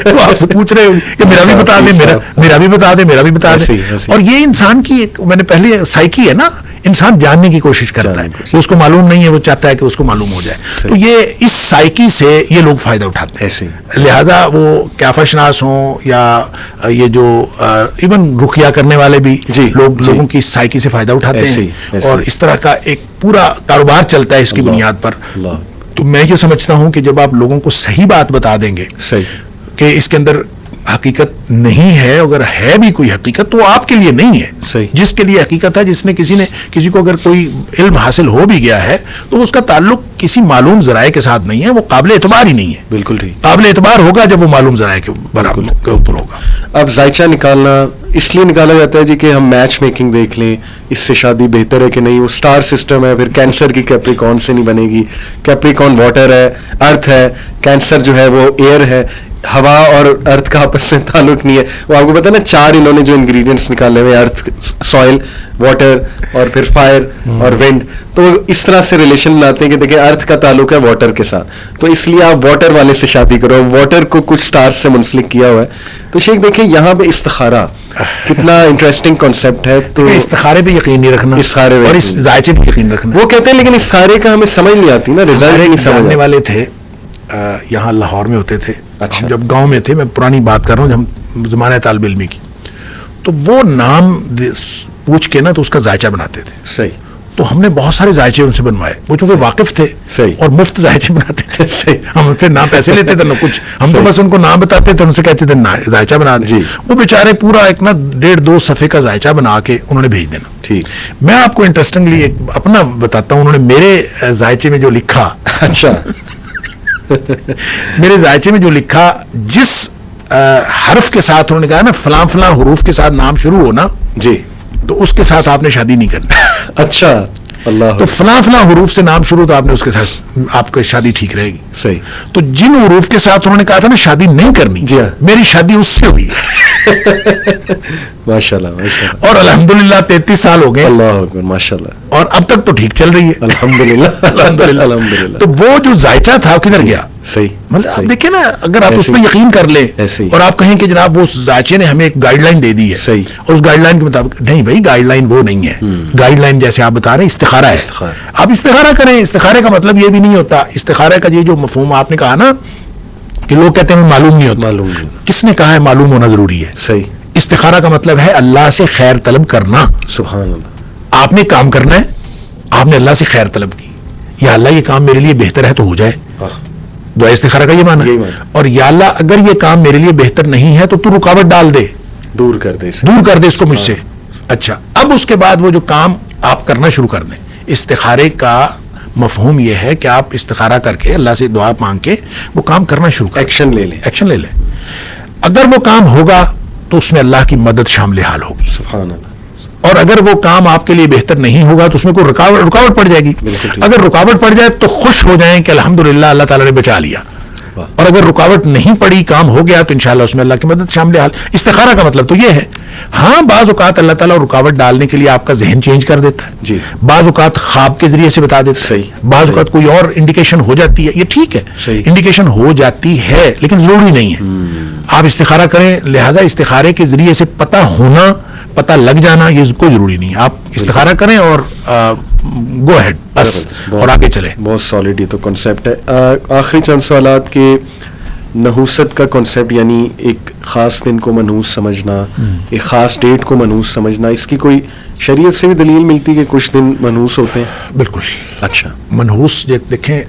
وہ آپ سے پوچھ رہے ہوگی کہ میرا بھی بتا دیں, میرا بھی بتا دیں, میرا بھی بتا دیں. اور یہ انسان کی ایک, میں نے پہلے سائیکی ہے نا, انسان جاننے کی کوشش کرتا ہے, اس کو معلوم نہیں ہے, وہ چاہتا ہے کہ اس کو معلوم ہو جائے. تو یہ اس سائیکی سے یہ لوگ فائدہ اٹھاتے ہیں. لہٰذا وہ کیافہ شناس ہوں یا یہ جو ایون رقیہ کرنے والے بھی لوگوں کی سائیکی سے فائدہ اٹھاتے ہیں, اور اس طرح کا ایک پورا کاروبار چلتا ہے اس کی بنیاد پر. تو میں یہ سمجھتا ہوں کہ جب آپ لوگوں کو صحیح بات بتا دیں گے کہ اس کے اندر حقیقت نہیں ہے, اگر ہے بھی کوئی حقیقت تو آپ کے لیے نہیں ہے. جس کے لیے حقیقت ہے, جس نے کسی کو اگر کوئی علم حاصل ہو بھی گیا ہے تو اس کا تعلق کسی معلوم ذرائع کے ساتھ نہیں ہے, وہ قابل اعتبار ہی نہیں ہے. بالکل ٹھیک. قابل اعتبار ہوگا جب وہ معلوم ذرائع کے اوپر ہوگا. اب ذائچہ نکالنا اس لیے نکالا جاتا ہے جی کہ ہم میچ میکنگ دیکھ لیں, اس سے شادی بہتر ہے کہ نہیں, وہ سٹار سسٹم ہے, پھر کینسر کی کیپریکون سے نہیں بنے گی, کیپریکون واٹر ہے, ارتھ ہے, کینسر جو ہے وہ ایئر ہے, ہوا اور ارتھ کا آپس میں تعلق نہیں ہے. وہ آپ کو پتا نا 4 انہوں نے جو انگریڈینٹس نکالے ہوئے, ارتھ, سوئل, واٹر اور پھر فائر اور ونڈ, تو وہ اس طرح سے ریلیشن بناتے ہیں کہ دیکھیں ارتھ کا تعلق ہے واٹر کے ساتھ, تو اس لیے آپ واٹر والے سے شادی کرو, واٹر کو کچھ سٹار سے منسلک کیا ہوا ہے. تو شیخ دیکھیں یہاں پہ استخارہ کتنا انٹرسٹنگ کانسیپٹ ہے. تو استخارے پہ یقین نہیں رکھنا, اور اس ذائچے پہ یقین رکھنا. وہ کہتے ہیں لیکن استخارے کا ہمیں سمجھ نہیں آتی نا, رزلٹ نہیں سمجھنے والے تھے یہاں لاہور میں ہوتے تھے. ہم جب گاؤں میں تھے, میں پرانی بات کر رہا ہوں, جب ہم زمانہ طالب علمی کی, تو وہ نام پوچھ کے نا تو اس کا ذائچہ بناتے تھے. صحیح. تو ہم نے بہت سارے ذائچے ان سے بنوائے, وہ چونکہ واقف تھے اور مفت ذائچے بناتے تھے. ہم ان سے نہ پیسے لیتے تھے نہ کچھ, ہم تو بس ان کو نام بتاتے تھے, ان سے کہتے تھے ذائچہ بنا دیں. وہ بیچارے پورا ایک نا 1.5-2 صفحے کا ذائچہ بنا کے انہوں نے بھیج دینا. ٹھیک. میں آپ کو انٹرسٹنگلی ایک اپنا بتاتا ہوں, انہوں نے میرے ذائچے میں جو لکھا, اچھا میرے ذائچے میں جو لکھا, جس حرف کے ساتھ انہوں نے کہا نا فلاں فلاں حروف کے ساتھ نام شروع ہو نا جی, تو اس کے ساتھ آپ نے شادی نہیں کرنی. اچھا. اللہ. تو فلاں فلاں حروف سے نام شروع, تو آپ نے اس کے ساتھ آپ کی شادی ٹھیک رہے گی. صحیح. تو جن حروف کے ساتھ انہوں نے کہا تھا نا شادی نہیں کرنی, جی میری شادی اس سے ہوئی ہے. ماشاءاللہ ماشاءاللہ. اور الحمدللہ 33 سال ہو گئے. اللہ اکبر ماشاءاللہ. اور اب تک تو ٹھیک چل رہی ہے الحمدللہ. الحمدللہ الحمدللہ. تو وہ جو ذائچہ تھا کدھر گیا؟ صحیح. مطلب آپ دیکھیں نا, اگر آپ اس پہ یقین کر لیں اور آپ کہیں کہ جناب وہ ذائچے نے ہمیں ایک گائیڈ لائن دے دی ہے, صحیح, اور اس گائیڈ لائن کے مطابق, نہیں بھائی گائیڈ لائن وہ نہیں ہے. گائیڈ لائن جیسے آپ بتا رہے ہیں استخارہ ہے, آپ استخارہ کریں. استخارے کا مطلب یہ بھی نہیں ہوتا, استخارے کا یہ جو مفہوم آپ نے کہا نا کہ لوگ کہتے ہیں معلوم نہیں ہوتا, کس نے کہا ہے معلوم ہونا ضروری ہے؟ صحیح. استخارہ کا مطلب ہے اللہ سے خیر طلب کرنا. سبحان اللہ. آپ نے کام کرنا ہے, آپ نے اللہ سے خیر طلب کی, یا اللہ یہ کام میرے لیے بہتر ہے تو ہو جائے. دعا استخارہ کا یہ معنی ہے. اور یا اللہ اگر یہ کام میرے لیے بہتر نہیں ہے تو تو رکاوٹ ڈال دے, دور کر دے اس کو مجھ سے. اچھا, اب اس کے بعد وہ جو کام آپ کرنا شروع کر دیں. استخارے کا مفہوم یہ ہے کہ آپ استخارہ کر کے اللہ سے دعا مانگ کے وہ کام کرنا شروع کریں, ایکشن لے لیں. اگر وہ کام ہوگا تو اس میں اللہ کی مدد شامل حال ہوگی. سبحان اللہ. اور اگر وہ کام آپ کے لیے بہتر نہیں ہوگا تو اس میں کوئی رکاوٹ پڑ جائے گی. اگر رکاوٹ پڑ جائے تو خوش ہو جائیں کہ الحمدللہ اللہ تعالیٰ نے بچا لیا, اور اگر رکاوٹ نہیں پڑی, کام ہو گیا, تو انشاءاللہ اس میں اللہ کی مدد شامل حال. استخارہ کا مطلب تو یہ ہے. ہاں بعض اوقات اللہ تعالیٰ رکاوٹ ڈالنے کے لیے آپ کا ذہن چینج کر دیتا ہے, جی, بعض اوقات خواب کے ذریعے سے بتا دیتا ہے, بعض اوقات کوئی اور انڈیکیشن ہو جاتی ہے. یہ ٹھیک ہے, انڈیکیشن ہو جاتی ہے, لیکن ضروری نہیں ہے. آپ استخارہ کریں, لہٰذا استخارے کے ذریعے سے پتہ لگ جانا یہ کوئی ضروری نہیں. آپ استخارہ کریں اور گو ہیڈ بس, اور آگے چلیں. بہت سالڈ یہ تو کنسیپٹ ہے. آخری چند سوالات کے, نحوست کا کنسیپٹ, یعنی ایک خاص دن کو منحوس سمجھنا, ایک خاص ڈیٹ کو منحوس سمجھنا, اس کی کوئی شریعت سے بھی دلیل ملتی ہے کہ کچھ دن منحوس ہوتے ہیں؟ بالکل. اچھا, منحوس دیکھیں,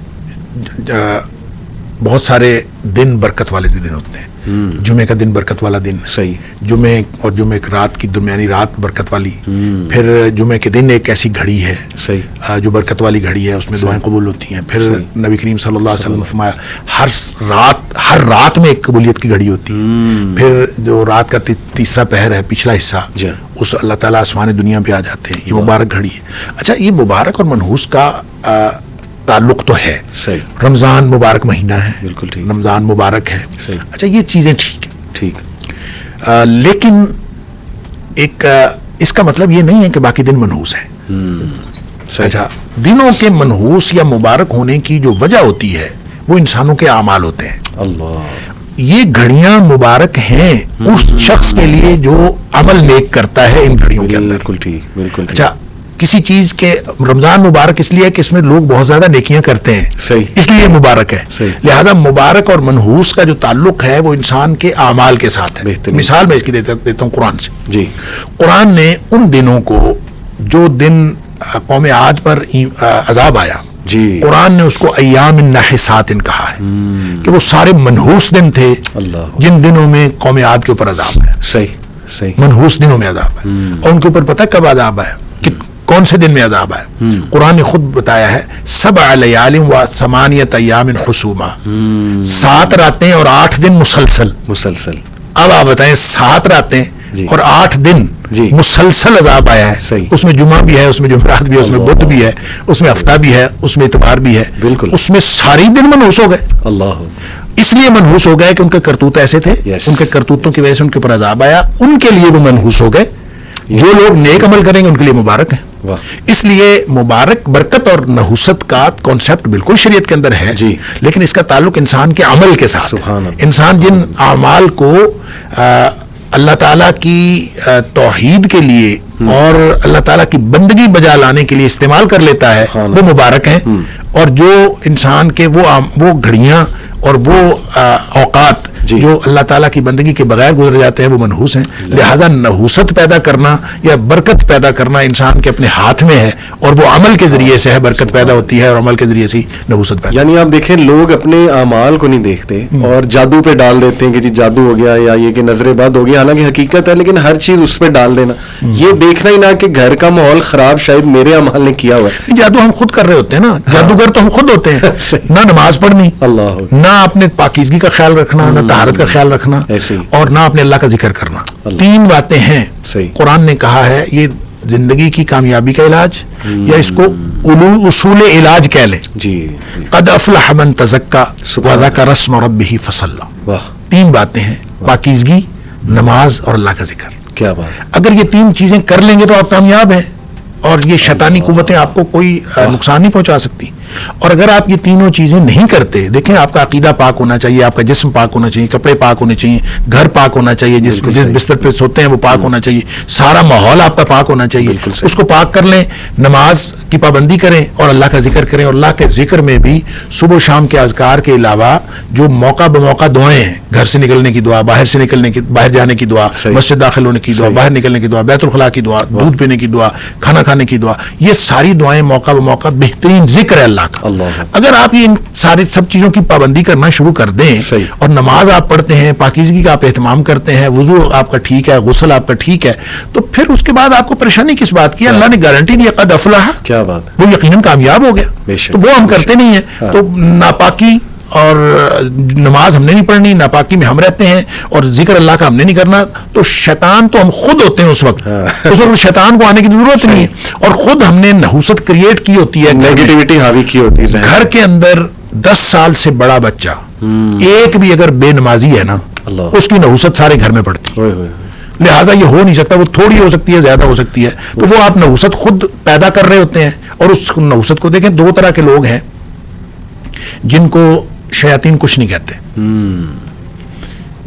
بہت سارے دن برکت والے دن ہوتے ہیں. جمعے کا دن برکت والا دن, صحیح, جمعے اور جمعے رات کی درمیانی رات برکت والی. پھر جمعے کے دن ایک ایسی گھڑی ہے, صحیح, جو برکت والی گھڑی ہے, اس میں دعائیں قبول ہوتی ہیں. پھر نبی کریم صلی اللہ علیہ وسلم نے فرمایا ہر رات میں ایک قبولیت کی گھڑی ہوتی ہے. پھر جو رات کا تیسرا پہر ہے, پچھلا حصہ, اس اللہ تعالیٰ آسمان دنیا پہ آ جاتے ہیں. یہ مبارک گھڑی ہے. اچھا, یہ مبارک اور منحوس کا تعلق تو ہے. رمضان مبارک مہینہ ہے, بالکل ٹھیک, رمضان مبارک ہے. اچھا, یہ چیزیں ٹھیک ہیں, ٹھیک, لیکن ایک اس کا مطلب یہ نہیں ہے کہ باقی دن منحوس ہیں. اچھا دنوں کے منحوس یا مبارک ہونے کی جو وجہ ہوتی ہے وہ انسانوں کے اعمال ہوتے ہیں. اللہ یہ گھڑیاں مبارک ہیں اس شخص کے لیے جو عمل نیک کرتا ہے ان گھڑیوں کے اندر. بالکل ٹھیک بالکل. اچھا کسی چیز کے رمضان مبارک اس لیے ہے کہ اس میں لوگ بہت زیادہ نیکیاں کرتے ہیں, صحیح, اس لیے مبارک ہے. صحیح. لہذا مبارک اور منحوس کا جو تعلق ہے وہ انسان کے اعمال کے ساتھ ہے. مثال میں اس کی دیتا ہوں قرآن سے. جی قرآن نے ان دنوں کو جو دن قوم عاد پر عذاب آیا, جی قرآن نے اس کو ایام النحسات کہا ہے کہ وہ سارے منحوس دن تھے جن دنوں میں قوم عاد کے اوپر عذاب ہے. صحیح صحیح. منحوس دنوں میں عذاب ہے اور ان کے اوپر پتہ کب عذاب ہے کہ کون سے دن میں عذاب ہے. قرآن نے خود بتایا ہے 7 لیال و 8 ایام حسوما, 7 راتیں اور 8 دن مسلسل. اب آپ بتائیں 7 راتیں اور 8 دن مسلسل عذاب آیا ہے. اس میں جمعہ بھی ہے, اس میں جمعرات بھی ہے, اس میں بدھ بھی ہے, اس میں ہفتہ بھی ہے, اس میں اتوار بھی ہے. بالکل. اس میں ساری دن منحوس ہو گئے. اللہ اس لیے منحوس ہو گئے کہ ان کے کرتوت ایسے تھے, ان کے کرتوتوں کی وجہ سے ان کے اوپر عذاب آیا, ان کے لیے وہ منحوس ہو گئے. جو لوگ نیک عمل کریں گے ان کے لیے مبارک ہے. اس لیے مبارک برکت اور نحوست کا کانسیپٹ بالکل شریعت کے اندر ہے, لیکن اس کا تعلق انسان کے عمل کے ساتھ. انسان جن اعمال کو اللہ تعالیٰ کی توحید کے لیے اور اللہ تعالیٰ کی بندگی بجا لانے کے لیے استعمال کر لیتا ہے وہ مبارک ہیں, اور جو انسان کے وہ گھڑیاں اور وہ اوقات جو اللہ تعالیٰ کی بندگی کے بغیر گزر جاتے ہیں وہ منحوس ہیں. لہٰذا نحوست پیدا کرنا یا برکت پیدا کرنا انسان کے اپنے ہاتھ میں ہے, اور وہ عمل کے ذریعے سے ہے برکت پیدا ہوتی ہے, اور عمل کے ذریعے سے نحوست پیدا. یعنی آپ دیکھیں لوگ اپنے اعمال کو نہیں دیکھتے اور جادو پہ ڈال دیتے ہیں کہ جی جادو ہو گیا یا یہ کہ نظر بد ہو گیا, حالانکہ حقیقت ہے, لیکن ہر چیز اس پہ ڈال دینا, یہ دیکھنا ہی نہ کہ گھر کا ماحول خراب شاید میرے اعمال نے کیا ہوا ہے. جادو ہم خود کر رہے ہوتے ہیں نا, جادوگر تو ہم خود ہوتے ہیں. نہ نماز پڑھنی, نہ اپنے پاکیزگی کا خیال رکھنا, نہ طہارت کا خیال رکھنا, اور نہ اپنے اللہ کا ذکر کرنا. 3 باتیں ہیں قرآن نے کہا ہے یہ زندگی کی کامیابی کا علاج, یا اس کو اصول علاج کہہ لیں. قد افلح من تزکا وذکر اسم ربہ فصلی. 3 باتیں ہیں, پاکیزگی, نماز اور اللہ کا ذکر. کیا بات. اگر یہ 3 چیزیں کر لیں گے تو آپ کامیاب ہیں, اور یہ شیطانی قوتیں آپ کو کوئی نقصان نہیں پہنچا سکتی. اور اگر آپ یہ تینوں چیزیں نہیں کرتے, دیکھیں آپ کا عقیدہ پاک ہونا چاہیے, آپ کا جسم پاک ہونا چاہیے, کپڑے پاک ہونے چاہیے, گھر پاک ہونا چاہیے, جس بستر پہ سوتے ہیں وہ پاک ہونا چاہیے, سارا ماحول آپ کا پاک ہونا چاہیے. اس کو پاک کر لیں, نماز کی پابندی کریں اور اللہ کا ذکر کریں. اور اللہ کے ذکر میں بھی صبح و شام کے اذکار کے علاوہ جو موقع بموقع دعائیں ہیں, گھر سے نکلنے کی دعا, باہر جانے کی دعا, مسجد داخل ہونے کی دعا, باہر نکلنے کی دعا, بیت الخلاء کی دعا, دودھ پینے کی دعا, کھانا کھانے کی دعا, یہ ساری دعائیں موقع بموقع بہترین ذکر ہے اللہ کا. اگر آپ یہ سب چیزوں کی پابندی کرنا شروع کر دیں, اور نماز آپ پڑھتے ہیں, پاکیزگی کا آپ اہتمام کرتے ہیں, وضو آپ کا ٹھیک ہے, غسل آپ کا ٹھیک ہے, تو پھر اس کے بعد آپ کو پریشانی کس بات کی؟ اللہ نے گارنٹی دی قد افلح, کیا بات, وہ یقیناً کامیاب ہو گیا. تو وہ ہم کرتے نہیں ہیں. تو ناپاکی اور نماز ہم نے نہیں پڑھنی, ناپاکی میں ہم رہتے ہیں, اور ذکر اللہ کا ہم نے نہیں کرنا, تو شیطان تو ہم خود ہوتے ہیں. اس وقت شیطان کو آنے کی ضرورت نہیں ہے, اور خود ہم نے نحوست کریٹ کی ہوتی ہے, نیگیٹیوٹی حاوی کی ہوتی ہے. گھر کے اندر 10 سال سے بڑا بچہ ایک بھی اگر بے نمازی ہے نا, اس کی نحوست سارے گھر میں پڑتی ہے. لہٰذا یہ ہو نہیں سکتا, وہ تھوڑی ہو سکتی ہے, زیادہ ہو سکتی ہے. تو وہ آپ نحوست خود پیدا کر رہے ہوتے ہیں. اور اس نحوست کو دیکھیں, 2 طرح کے لوگ ہیں جن کو شیاطین کچھ نہیں کہتے.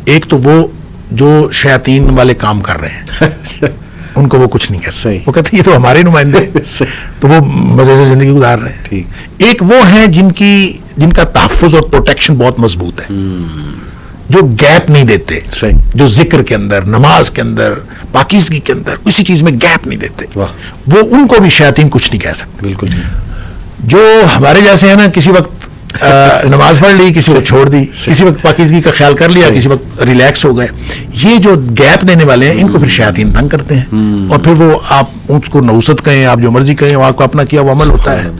ایک تو وہ جو شیاطین والے کام کر رہے ہیں, ان کو وہ کچھ نہیں کہتے, وہ کہتے ہیں یہ تو ہمارے نمائندے, تو وہ مزے سے زندگی گزار رہے ہیں. ایک وہ ہیں جن کا تحفظ اور پروٹیکشن بہت مضبوط ہے, جو گیپ نہیں دیتے, جو ذکر کے اندر, نماز کے اندر, پاکیزگی کے اندر کسی چیز میں گیپ نہیں دیتے, وہ ان کو بھی شیاطین کچھ نہیں کہہ سکتے. بالکل. جو ہمارے جیسے ہیں نا, کسی وقت نماز پڑھ لی, کسی وقت چھوڑ دی, کسی وقت پاکیزگی کا خیال کر لیا, کسی وقت ریلیکس ہو گئے, یہ جو گیپ دینے والے ہیں ان کو پھر شیاطین تنگ کرتے ہیں. اور پھر وہ آپ اس کو نحوست کہیں, آپ جو مرضی کہیں, وہ آپ کو اپنا کیا وہ عمل ہوتا ہے.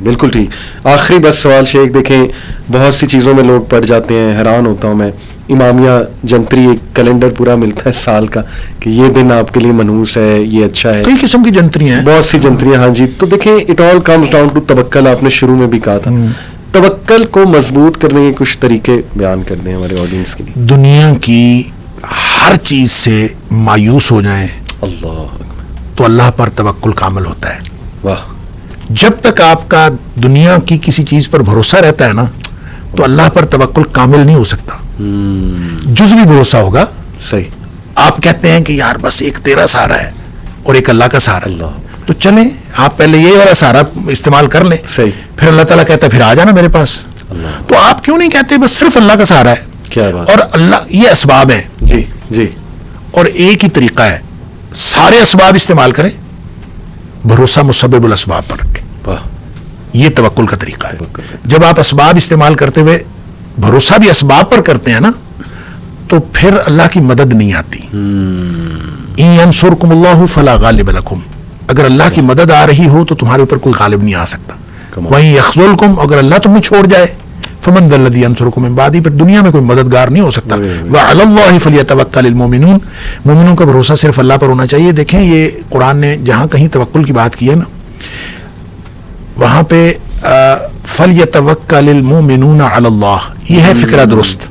بالکل ٹھیک. آخری بس سوال شیخ, دیکھیں بہت سی چیزوں میں لوگ پڑ جاتے ہیں, حیران ہوتا ہوں میں, امامیہ جنتری ایک کیلنڈر پورا ملتا ہے سال کا کہ یہ دن آپ کے لیے منحوس ہے, یہ اچھا ہے, کئی قسم کی جنتریاں ہیں, بہت سی جنتریاں. ہاں جی. تو دیکھیں it all comes down to توکل. آپ نے شروع میں بھی کہا تھا, توکل کو مضبوط کرنے کے کچھ طریقے بیان کر دیں ہمارے آڈینس کے لیے. دنیا کی ہر چیز سے مایوس ہو جائیں اللہ تو اللہ پر توکل کامل ہوتا ہے. واہ. جب تک آپ کا دنیا کی کسی چیز پر بھروسہ رہتا ہے نا تو اللہ پر توکل کامل نہیں ہو سکتا. جزوی بھروسہ ہوگا. صحیح. آپ کہتے ہیں کہ یار بس ایک تیرا سہارا ہے اور ایک اللہ کا سہارا. اللہ. تو چلیں آپ پہلے یہ والا سہارا استعمال کر لیں. صحیح. پھر اللہ تعالیٰ کہتا ہے پھر آ جانا میرے پاس. اللہ. تو آپ کیوں نہیں کہتے بس صرف اللہ کا سہارا ہے؟ کیا بات. اور اللہ یہ اسباب ہیں. جی جی. اور ایک ہی طریقہ ہے, سارے اسباب استعمال کریں, بھروسہ مسبب الاسباب پر رکھیں. واہ. یہ توکل کا طریقہ ہے. جب آپ اسباب استعمال کرتے ہوئے بھروسہ بھی اسباب پر کرتے ہیں نا تو پھر اللہ کی مدد نہیں آتی. ان ینصرکم اللہ فلا غالب لکم, اگر اللہ کی مدد آ رہی ہو تو تمہارے اوپر کوئی غالب نہیں آ سکتا. وہیں یخذلکم, اگر اللہ تمہیں چھوڑ جائے, فمن ذا الذی ینصرکم من بعدہ, پھر دنیا میں کوئی مددگار نہیں ہو سکتا. وعلی اللہ فلیتوکل المؤمنون, مومنوں کا بھروسہ صرف اللہ پر ہونا چاہیے. دیکھیں یہ قرآن نے جہاں کہیں توکل کی بات کی ہے نا وہاں پہ فلیتوکل المؤمنون علی اللہ, یہ ہے فکرہ درست.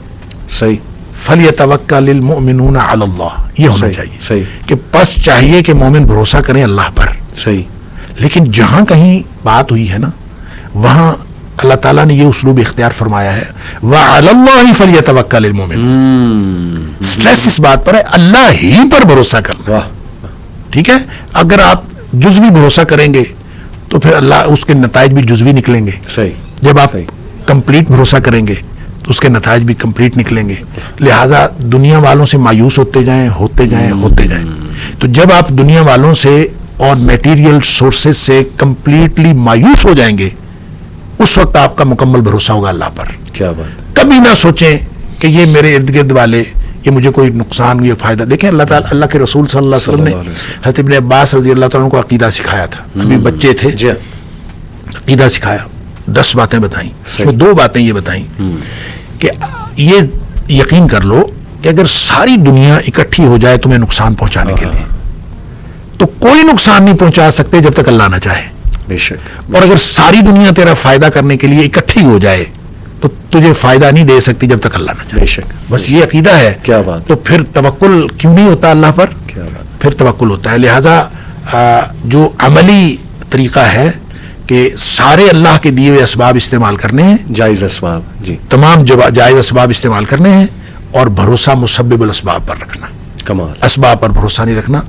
صحیح. فلیتوکل المؤمنون علی اللہ, یہ ہونا چاہیے. صحیح. کہ بس چاہیے کہ مومن بھروسہ کریں اللہ پر. صحیح. لیکن جہاں کہیں بات ہوئی ہے نا وہاں اللہ تعالیٰ نے یہ اسلوب اختیار فرمایا ہے وعلی اللہ فلیتوکل المؤمنون. سٹریس اس بات پر ہے اللہ ہی پر بھروسہ کرنا. واہ. ٹھیک ہے. اگر آپ جزوی بھروسہ کریں گے تو پھر اللہ اس کے نتائج بھی جزوی نکلیں گے. صحیح. جب آپ صحیح. کمپلیٹ بھروسہ کریں گے تو اس کے نتائج بھی کمپلیٹ نکلیں گے. لہٰذا دنیا والوں سے مایوس ہوتے جائیں ہوتے جائیں ہوتے جائیں. تو جب آپ دنیا والوں سے اور میٹیریل سورسز سے کمپلیٹلی مایوس ہو جائیں گے اس وقت آپ کا مکمل بھروسہ ہوگا اللہ پر. کیا بات. کبھی نہ سوچیں کہ یہ میرے ارد گرد والے یہ مجھے کوئی نقصان یہ فائدہ. دیکھیں اللہ تعالیٰ اللہ کے رسول صلی اللہ علیہ وسلم نے حضرت ابن عباس رضی اللہ تعالیٰ کو عقیدہ سکھایا تھا. ابھی بچے تھے, عقیدہ سکھایا, 10 باتیں بتائیں. اس میں 2 باتیں یہ بتائیں کہ یہ یقین کر لو کہ اگر ساری دنیا اکٹھی ہو جائے تمہیں نقصان پہنچانے کے لیے تو کوئی نقصان نہیں پہنچا سکتے جب تک اللہ نہ چاہے. بے شک. اور اگر ساری دنیا تیرا فائدہ کرنے کے لیے اکٹھی ہو جائے تو تجھے فائدہ نہیں دے سکتی جب تک اللہ نہ چاہے. بے شک. بس یہ عقیدہ ہے. کیا بات. تو پھر توکل کیوں نہیں ہوتا اللہ پر؟ کیا بات. پھر توکل ہوتا ہے. لہٰذا جو عملی طریقہ ہے کہ سارے اللہ کے دیے ہوئے اسباب استعمال کرنے ہیں, جائز اسباب. جی. تمام جائز اسباب استعمال کرنے ہیں اور بھروسہ مسبب الاسباب پر رکھنا. کمال. اسباب پر بھروسہ نہیں رکھنا,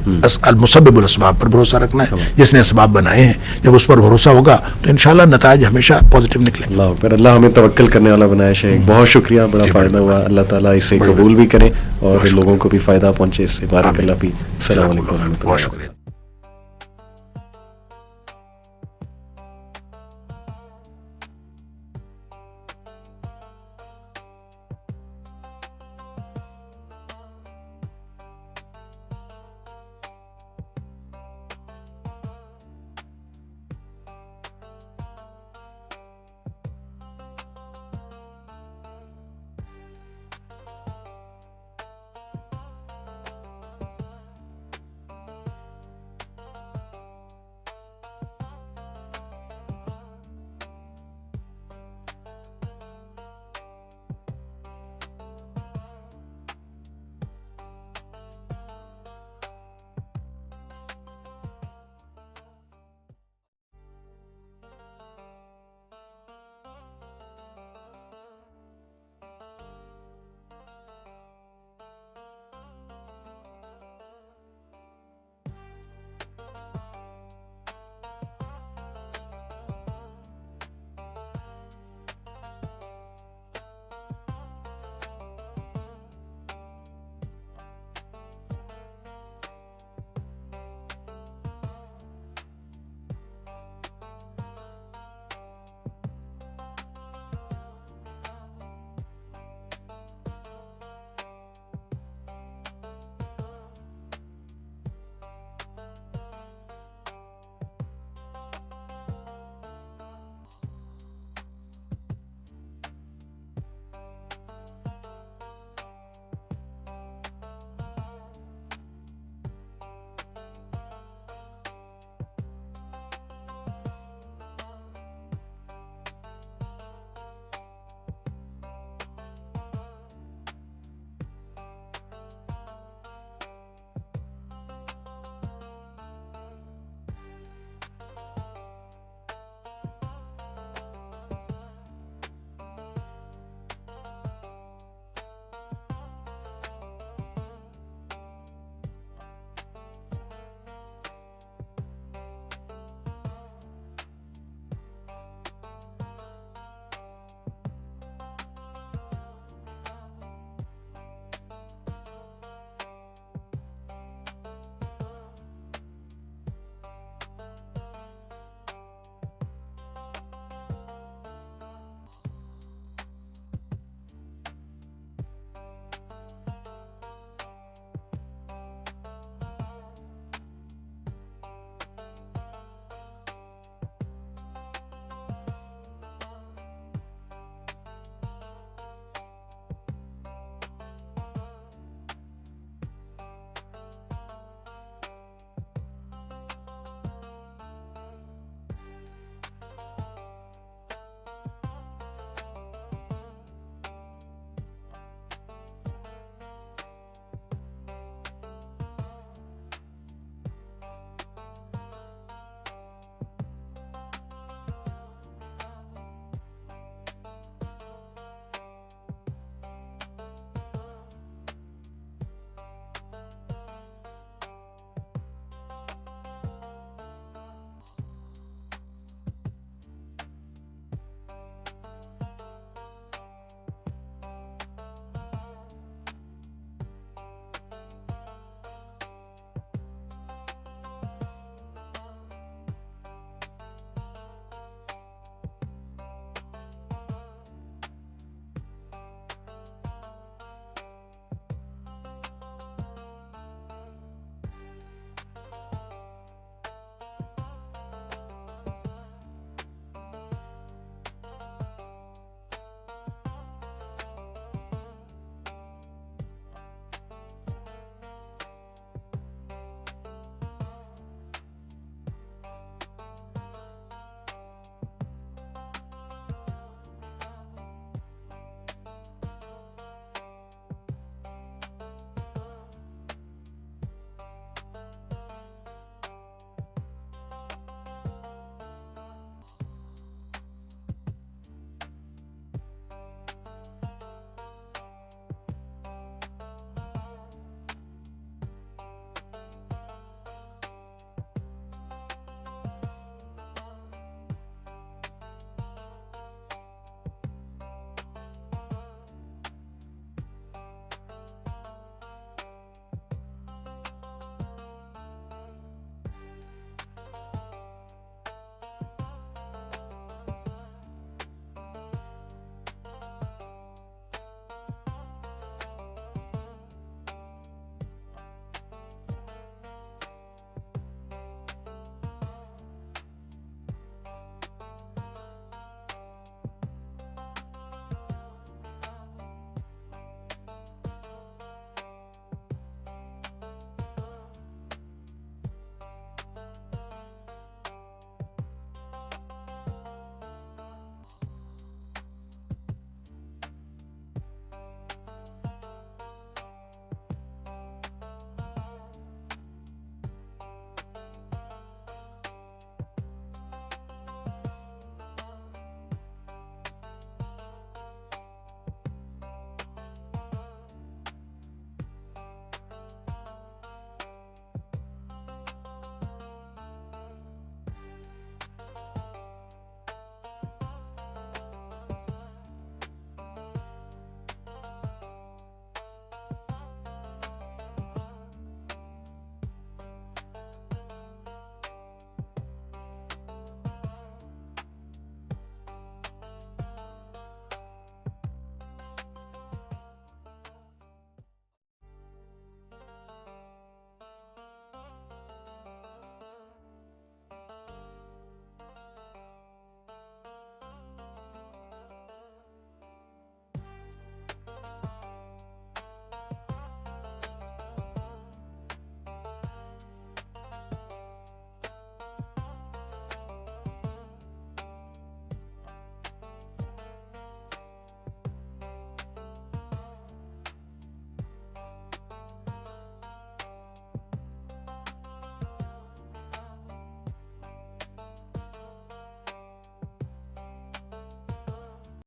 المسبب الاسباب پر بھروسہ رکھنا ہے. جس نے اسباب بنائے ہیں جب اس پر بھروسہ ہوگا تو انشاءاللہ نتائج ہمیشہ پازیٹیو نکلیں. اللہ اکبر. اللہ ہمیں توکل کرنے والا بنائے شیخ. بہت شکریہ, بڑا فائدہ ہوا. اللہ تعالیٰ اسے قبول بھی کرے اور لوگوں کو بھی فائدہ پہنچے اس سے. بارک اللہ فیک. السلام علیکم و رحمۃ اللہ.